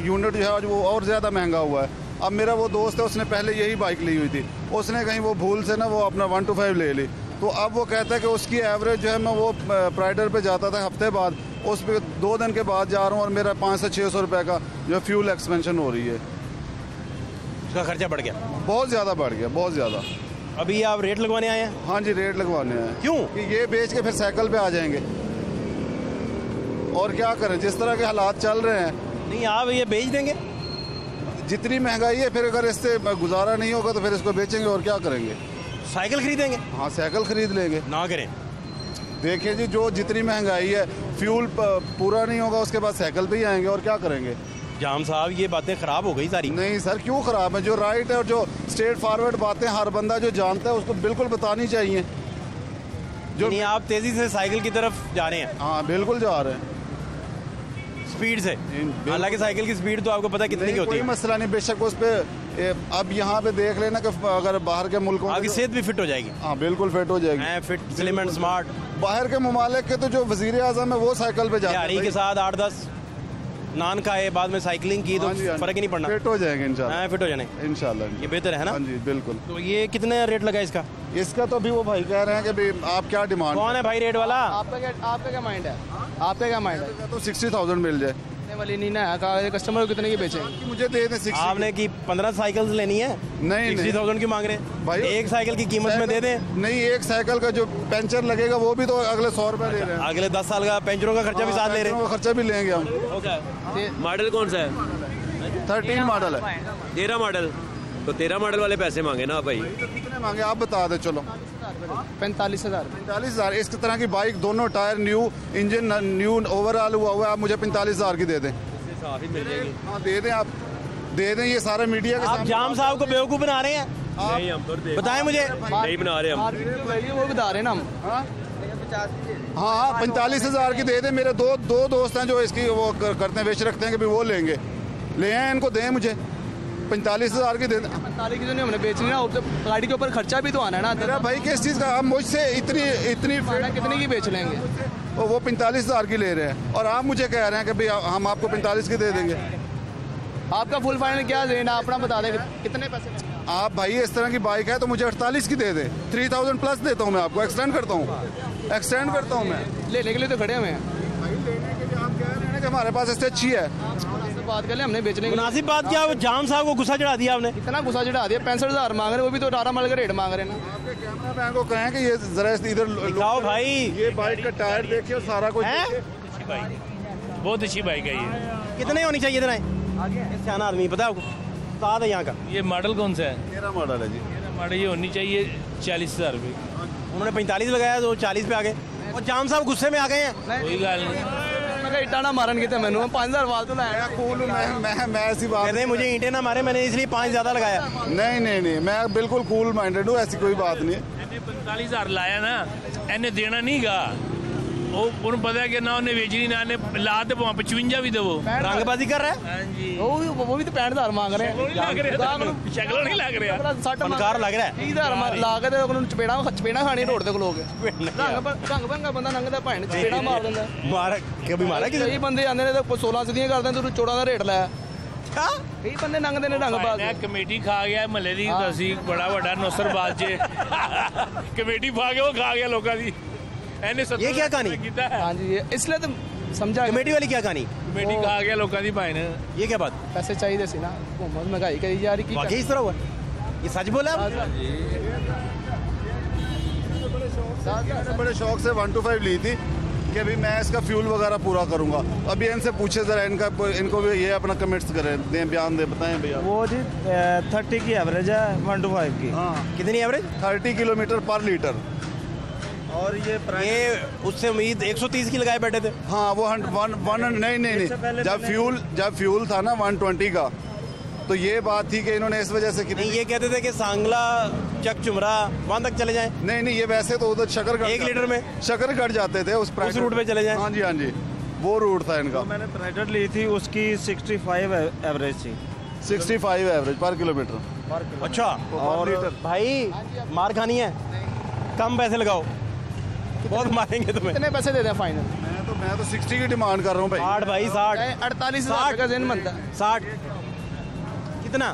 I: यूनिट जो है आज वो और ज़्यादा महंगा हुआ है। अब मेरा वो दोस्त है, उसने पहले यही बाइक ली हुई थी, उसने कहीं वो भूल से ना वो अपना 125 ले ली, तो अब वो कहता है कि उसकी एवरेज जो है, मैं वो प्राइडर पे जाता था हफ्ते बाद, उस पर 2 दिन के बाद जा रहा हूँ और मेरा 500 से 600 रुपये का जो फ्यूल एक्सपेंशन हो रही है।
A: उसका खर्चा बढ़ गया,
I: बहुत ज़्यादा बढ़ गया, बहुत ज़्यादा।
A: अभी आप रेट लगवाने आए हैं?
I: हाँ जी, रेट लगवाने आए हैं।
A: क्यों?
I: कि ये बेच के फिर साइकिल पे आ जाएंगे, और क्या करें जिस तरह के हालात चल रहे हैं।
A: नहीं, आप ये बेच देंगे?
I: जितनी महंगाई है, फिर अगर इससे गुजारा नहीं होगा तो फिर इसको बेचेंगे और क्या करेंगे।
A: साइकिल खरीदेंगे?
I: हाँ, साइकिल खरीद लेंगे।
A: ना करें।
I: देखिए जी, जो जितनी महंगाई है, फ्यूल पूरा नहीं होगा, उसके बाद साइकिल पे ही आएंगे और क्या करेंगे।
A: जाम साहब, ये बातें ख़राब हो गई सारी।
I: नहीं सर, क्यों ख़राब है? जो राइट है और जो स्ट्रेट फॉरवर्ड बातें हर बंदा जो जानता है उसको बिल्कुल बतानी चाहिए।
A: जो नहीं, आप तेज़ी से साइकिल की तरफ जा रहे हैं?
I: हाँ बिल्कुल जा रहे हैं,
A: स्पीड से। हालांकि साइकिल की स्पीड तो आपको पता कितनी की होती है।
I: कोई मसला नहीं, बेशक उस पर अब यहाँ पे देख लेना कि अगर बाहर के मुल्कों
A: आपकी सेहत भी फिट हो जाएगी।
I: हाँ बिल्कुल फिट हो जाएगी।
A: Fit, slim and smart.
I: बाहर के ममालिक के तो जो वजीर आज़म है वो साइकिल पे जाते
A: हैं, के साथ 8-10 नान खाए, बाद में साइकिलिंग की, तो फर्क ही नहीं पड़ना।
I: फिट हो जाएंगे इंशाल्लाह।
A: फिट हो जाने
I: इंशाल्लाह,
A: ये बेहतर है ना?
I: हाँ जी बिल्कुल।
A: तो ये कितने रेट लगा इसका?
I: इसका तो अभी वो भाई कह रहे हैं कि भाई आप क्या डिमांड।
A: कौन है भाई रेट वाला?
J: आपका क्या माइंड है? आपका क्या माइंड है?
I: तो 60,000 मिल जाए
J: वाली नहीं ना, कस्टमर को कितने की बेचेंगे?
I: मुझे दे दें 60।
A: आपने की 15 साइकिल लेनी है?
I: नहीं,
A: 60,000 की मांग रहे हैं
I: भाई।
A: एक साइकिल की कीमत में दे दें।
I: नहीं, एक साइकिल का जो पंचर लगेगा वो भी तो अगले 100 रुपए ले रहे हैं।
A: अगले 10 साल का पेंचरों का खर्चा भी साथ ले रहे हैं।
I: खर्चा भी लेंगे हम।
K: मॉडल कौन सा है?
I: 13 मॉडल है।
K: 13 मॉडल? तो 13 मॉडल वाले पैसे मांगे ना भाई।
I: कितने मांगे आप बता दे। चलो
J: 45,000।
I: 45,000। इस तरह की बाइक, दोनों tyre new, engine new, overall हुआ हुआ है, आप मुझे 45,000 की दे दें।
K: मिल जाएगी।
I: हाँ दे दें, आप दे दें। ये सारा मीडिया के
A: आप जाम साहब को बेवकूफ़ बना रहे हैं?
K: नहीं, हम तो
A: बताएं मुझे।
K: नहीं बना रहे हम,
J: वो बता रहे हैं ना हम।
I: हाँ 45,000 की दे दें। मेरे दो दोस्त हैं जो इसकी वो करते हैं, वेच रखते हैं कि वो लेंगे, ले आए, इनको दें मुझे 45,000 की दे दें।
J: 45 की तो नहीं हमने बेचनी ना, गाड़ी के ऊपर खर्चा भी तो आना है ना।
I: मेरा भाई किस चीज़ का? आप मुझसे इतनी
J: कितने की बेच लेंगे?
I: वो 45,000 की ले रहे हैं और आप मुझे कह रहे हैं कि भाई हम आपको 45 की दे देंगे।
J: आपका फुल फाइनल क्या रेट है? अपना बता दें कितने पैसे।
I: आप भाई इस तरह की बाइक है तो मुझे 48 की दे दें। 3,000 प्लस देता हूँ मैं आपको, एक्सटेंड करता हूँ मैं।
J: लेने के लिए तो खड़े हुए हैं
I: भाई, लेने के लिए आप कह रहे हैं कि हमारे पास इससे अच्छी है।
J: बात कर ले, हमने बेचने की
A: मुनासिब बात क्या, वो जाम साहब को गुस्सा चढ़ा दिया आपने।
J: इतना गुस्सा चढ़ा दिया, 65,000 मांग रहे, वो भी तो 18 मॉडल का रेट मांग रहे हैं ना।
I: आपके कैमरा मैन को कहें कि ये जरा इधर
A: दिखाओ भाई,
I: ये बाइक का टायर देखिए और सारा कुछ देखिए।
L: बहुत अच्छी बाइक है ये।
A: कितने होनी चाहिए इतना सियाना आदमी, पता है आपको, साथ है यहाँ का।
L: ये मॉडल कौन सा है?
I: 13 मॉडल है जी।
L: 13 मॉडल ये होनी चाहिए 40,000 रुपये।
A: उन्होंने 45 लगाया तो 40 पे आ गए, और जाम साहब गुस्से में आ गए हैं।
L: कोई गल नहीं,
J: मैं इटा ना मारन कितने मैंने 5,000 फालतू लाया।
I: कूल मैं ऐसी बात
A: कहते हैं मुझे ईंटें ना मारे, मैंने इसलिए 5 ज्यादा लगाया।
I: नहीं, मैं बिल्कुल कूल माइंडेड हूँ, ऐसी कोई बात नहीं है।
L: 45,000 लाया ना, इन्हें देना नहीं गा, ਉਹਨੂੰ ਪਤਾ ਕਿ ਨਾ ਉਹਨੇ ਵੇਚਣੀ ਨਾ ਨੇ ਲਾ ਤੇ 55 ਵੀ ਦੇਵੋ।
A: रंगबाजी कर रहा है।
L: ਹਾਂਜੀ
J: वो भी तो 65,000 मांग रहे हैं।
L: ਲੱਗ ਰਿਹਾ ਸ਼ਕਲ ਨਹੀਂ ਲੱਗ ਰਿਹਾ,
A: फनकार लग रहा है।
J: 30,000 ਲਾ ਕੇ ਤੇ ਉਹਨੂੰ ਚਪੇੜਾ ਖਾਣੀ ਰੋਡ ਤੇ ਖਲੋ ਕੇ। ਰੰਗ ਭੰਗਾ ਬੰਦਾ ਲੰਘਦਾ ਭੈਣ ਚਪੇੜਾ ਮਾਰ ਦਿੰਦਾ।
A: मारा कभी मारा कि
J: ਕਈ ਬੰਦੇ ਆਂਦੇ ਨੇ ਤੇ 16 ਸਿੱਧੀਆਂ ਕਰਦੇ ਨੇ, ਤੂੰ ਚੋੜਾਂ ਦਾ ਰੇਟ ਲਾਇਆ। ਕਈ ਬੰਦੇ ਲੰਘਦੇ ਨੇ ਰੰਗ ਬਾਜ਼।
L: ਮੈਂ ਕਮੇਟੀ ਖਾ ਗਿਆ ਮਹੱਲੇ ਦੀ, ਅਸੀਂ ਬੜਾ ਵੱਡਾ ਨੌਸਰਬਾਜ਼ 'ਚ ਕਮੇਟੀ ਪਾ ਕੇ ਉਹ ਖਾ ਗਿਆ ਲੋਕਾਂ ਦੀ।
A: ये क्या कहानी?
J: हाँ जी, इसलिए तो समझा।
A: कमेटी वाली क्या कहानी?
L: कमेटी खा गया लोगों की भाई ने।
A: ये क्या बात?
J: पैसे चाहिए सी ना, हुकूमत महंगाई करी जा रही।
A: वाकई इस तरह हुआ? ये सच बोला?
I: बड़े शौक से 125 ली थी कि अभी मैं इसका फ्यूल वगैरह पूरा करूंगा। अभी इनसे पूछे जरा, इनको भी ये अपना कमेंट्स करें, दें बयान दें, बताएं भैया।
M: वो जी 30 की एवरेज है 125 की।
I: हाँ,
A: कितनी एवरेज?
I: 30 किलोमीटर पर लीटर।
M: और ये
A: उससे उम्मीद 130 की लगाए बैठे थे।
I: हाँ, वो नहीं जब फ्यूल था ना 120 का, तो ये बात थी कि इन्होंने इस वजह से
A: नहीं, ये कहते थे कि सांगला चक चुमरा वहां तक चले जाएं।
I: नहीं, ये वैसे तो उधर शकरगढ़
A: 1 लीटर में
I: शकरगढ़ जाते थे, उस
A: रूट पे चले जाएं।
I: हाँ जी, वो रूट था इनका।
M: मैंने प्राइवेट ली थी, उसकी 65 एवरेज थी।
I: 65 एवरेज पर किलोमीटर।
A: अच्छा, और भाई मार खानी है, कम पैसे लगाओ, बहुत मारेंगे तुम्हें।
J: कितने पैसे दे दें फाइनल?
I: मैं तो 60 की डिमांड कर रहा हूँ भाई।
A: 60 भाई 60
J: 48,000 का दिन बनता है।
A: 60 कितना?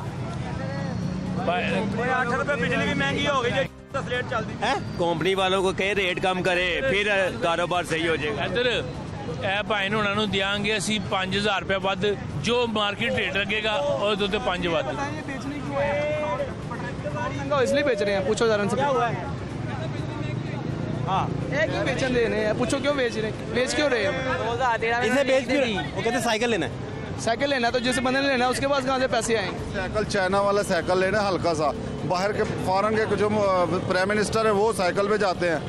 M: 8 रुपए बिजली भी महंगी हो गई, 10 रेट चलती
A: है।
K: कंपनी वालों को कहे रेट कम करे, फिर कारोबार सही हो जाएगा।
L: ਇੱਧਰ ਇਹ ਭਾਈ ਨੂੰ ਉਹਨਾਂ ਨੂੰ ਦਿਆਂਗੇ ਅਸੀਂ 5,000 ਰੁਪਏ ਵੱਧ, ਜੋ ਮਾਰਕੀਟ ਰੇਟ ਲੱਗੇਗਾ ਉਹਦੇ ਉੱਤੇ 5 ਵੱਧ।
J: बेचने क्यों है? इसलिए बेच रहे हैं, पूछो जरा इनसे।
A: क्या हुआ है? हाँ,
J: क्यों बेचन दे रहे हैं? पूछो क्यों बेच रहे हैं, बेच क्यों रहे हैं?
A: इसे बेच क्यों रहे? वो कहते साइकिल लेना है।
J: साइकिल लेना तो जिस बंदे ने लेना उसके पास कहाँ से पैसे आएंगे?
I: साइकिल चाइना वाला साइकिल लेना हल्का सा, बाहर के फॉरेन के जो प्राइम मिनिस्टर है वो साइकिल पे जाते हैं,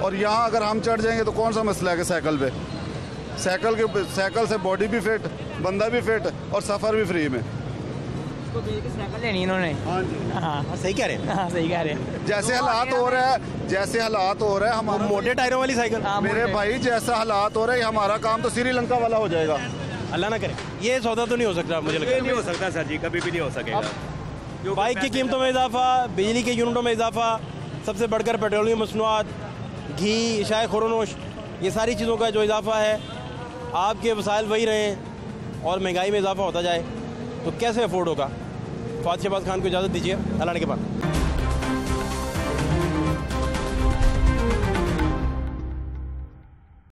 I: और यहाँ अगर हम चढ़ जाएंगे तो कौन सा मसला है कि साइकिल पे, साइकिल से बॉडी भी फिट, बंदा भी फिट और सफ़र भी फ्री में।
N: साइकिल लेनी इन्होंने।
A: हाँ, सही कह रहे हैं।
N: हाँ, सही कह रहे हैं।
I: जैसे हालात हो रहे हैं हमारा
A: मोटे टायरों वाली साइकिल।
I: मेरे भाई जैसा हालात हो रहे हैं, हमारा काम तो श्रीलंका वाला हो जाएगा।
A: अल्लाह ना करे, ये सौदा तो नहीं हो सकता मुझे लगता है।
K: नहीं हो सकता सर जी, कभी भी नहीं हो सकेगा।
A: बाइक की कीमतों में इजाफा, बिजली के यूनिटों में इजाफा, सबसे बढ़कर पेट्रोलियम मसनूआत, घी, शाय खुरनोश, ये सारी चीज़ों का जो इजाफा है, आपके वसाइल वही रहें और महंगाई में इजाफा होता जाए तो कैसे अफोर्ड होगा? फवाद शहबाज खान को इजाज़त दीजिए, अल्लाह के बाद।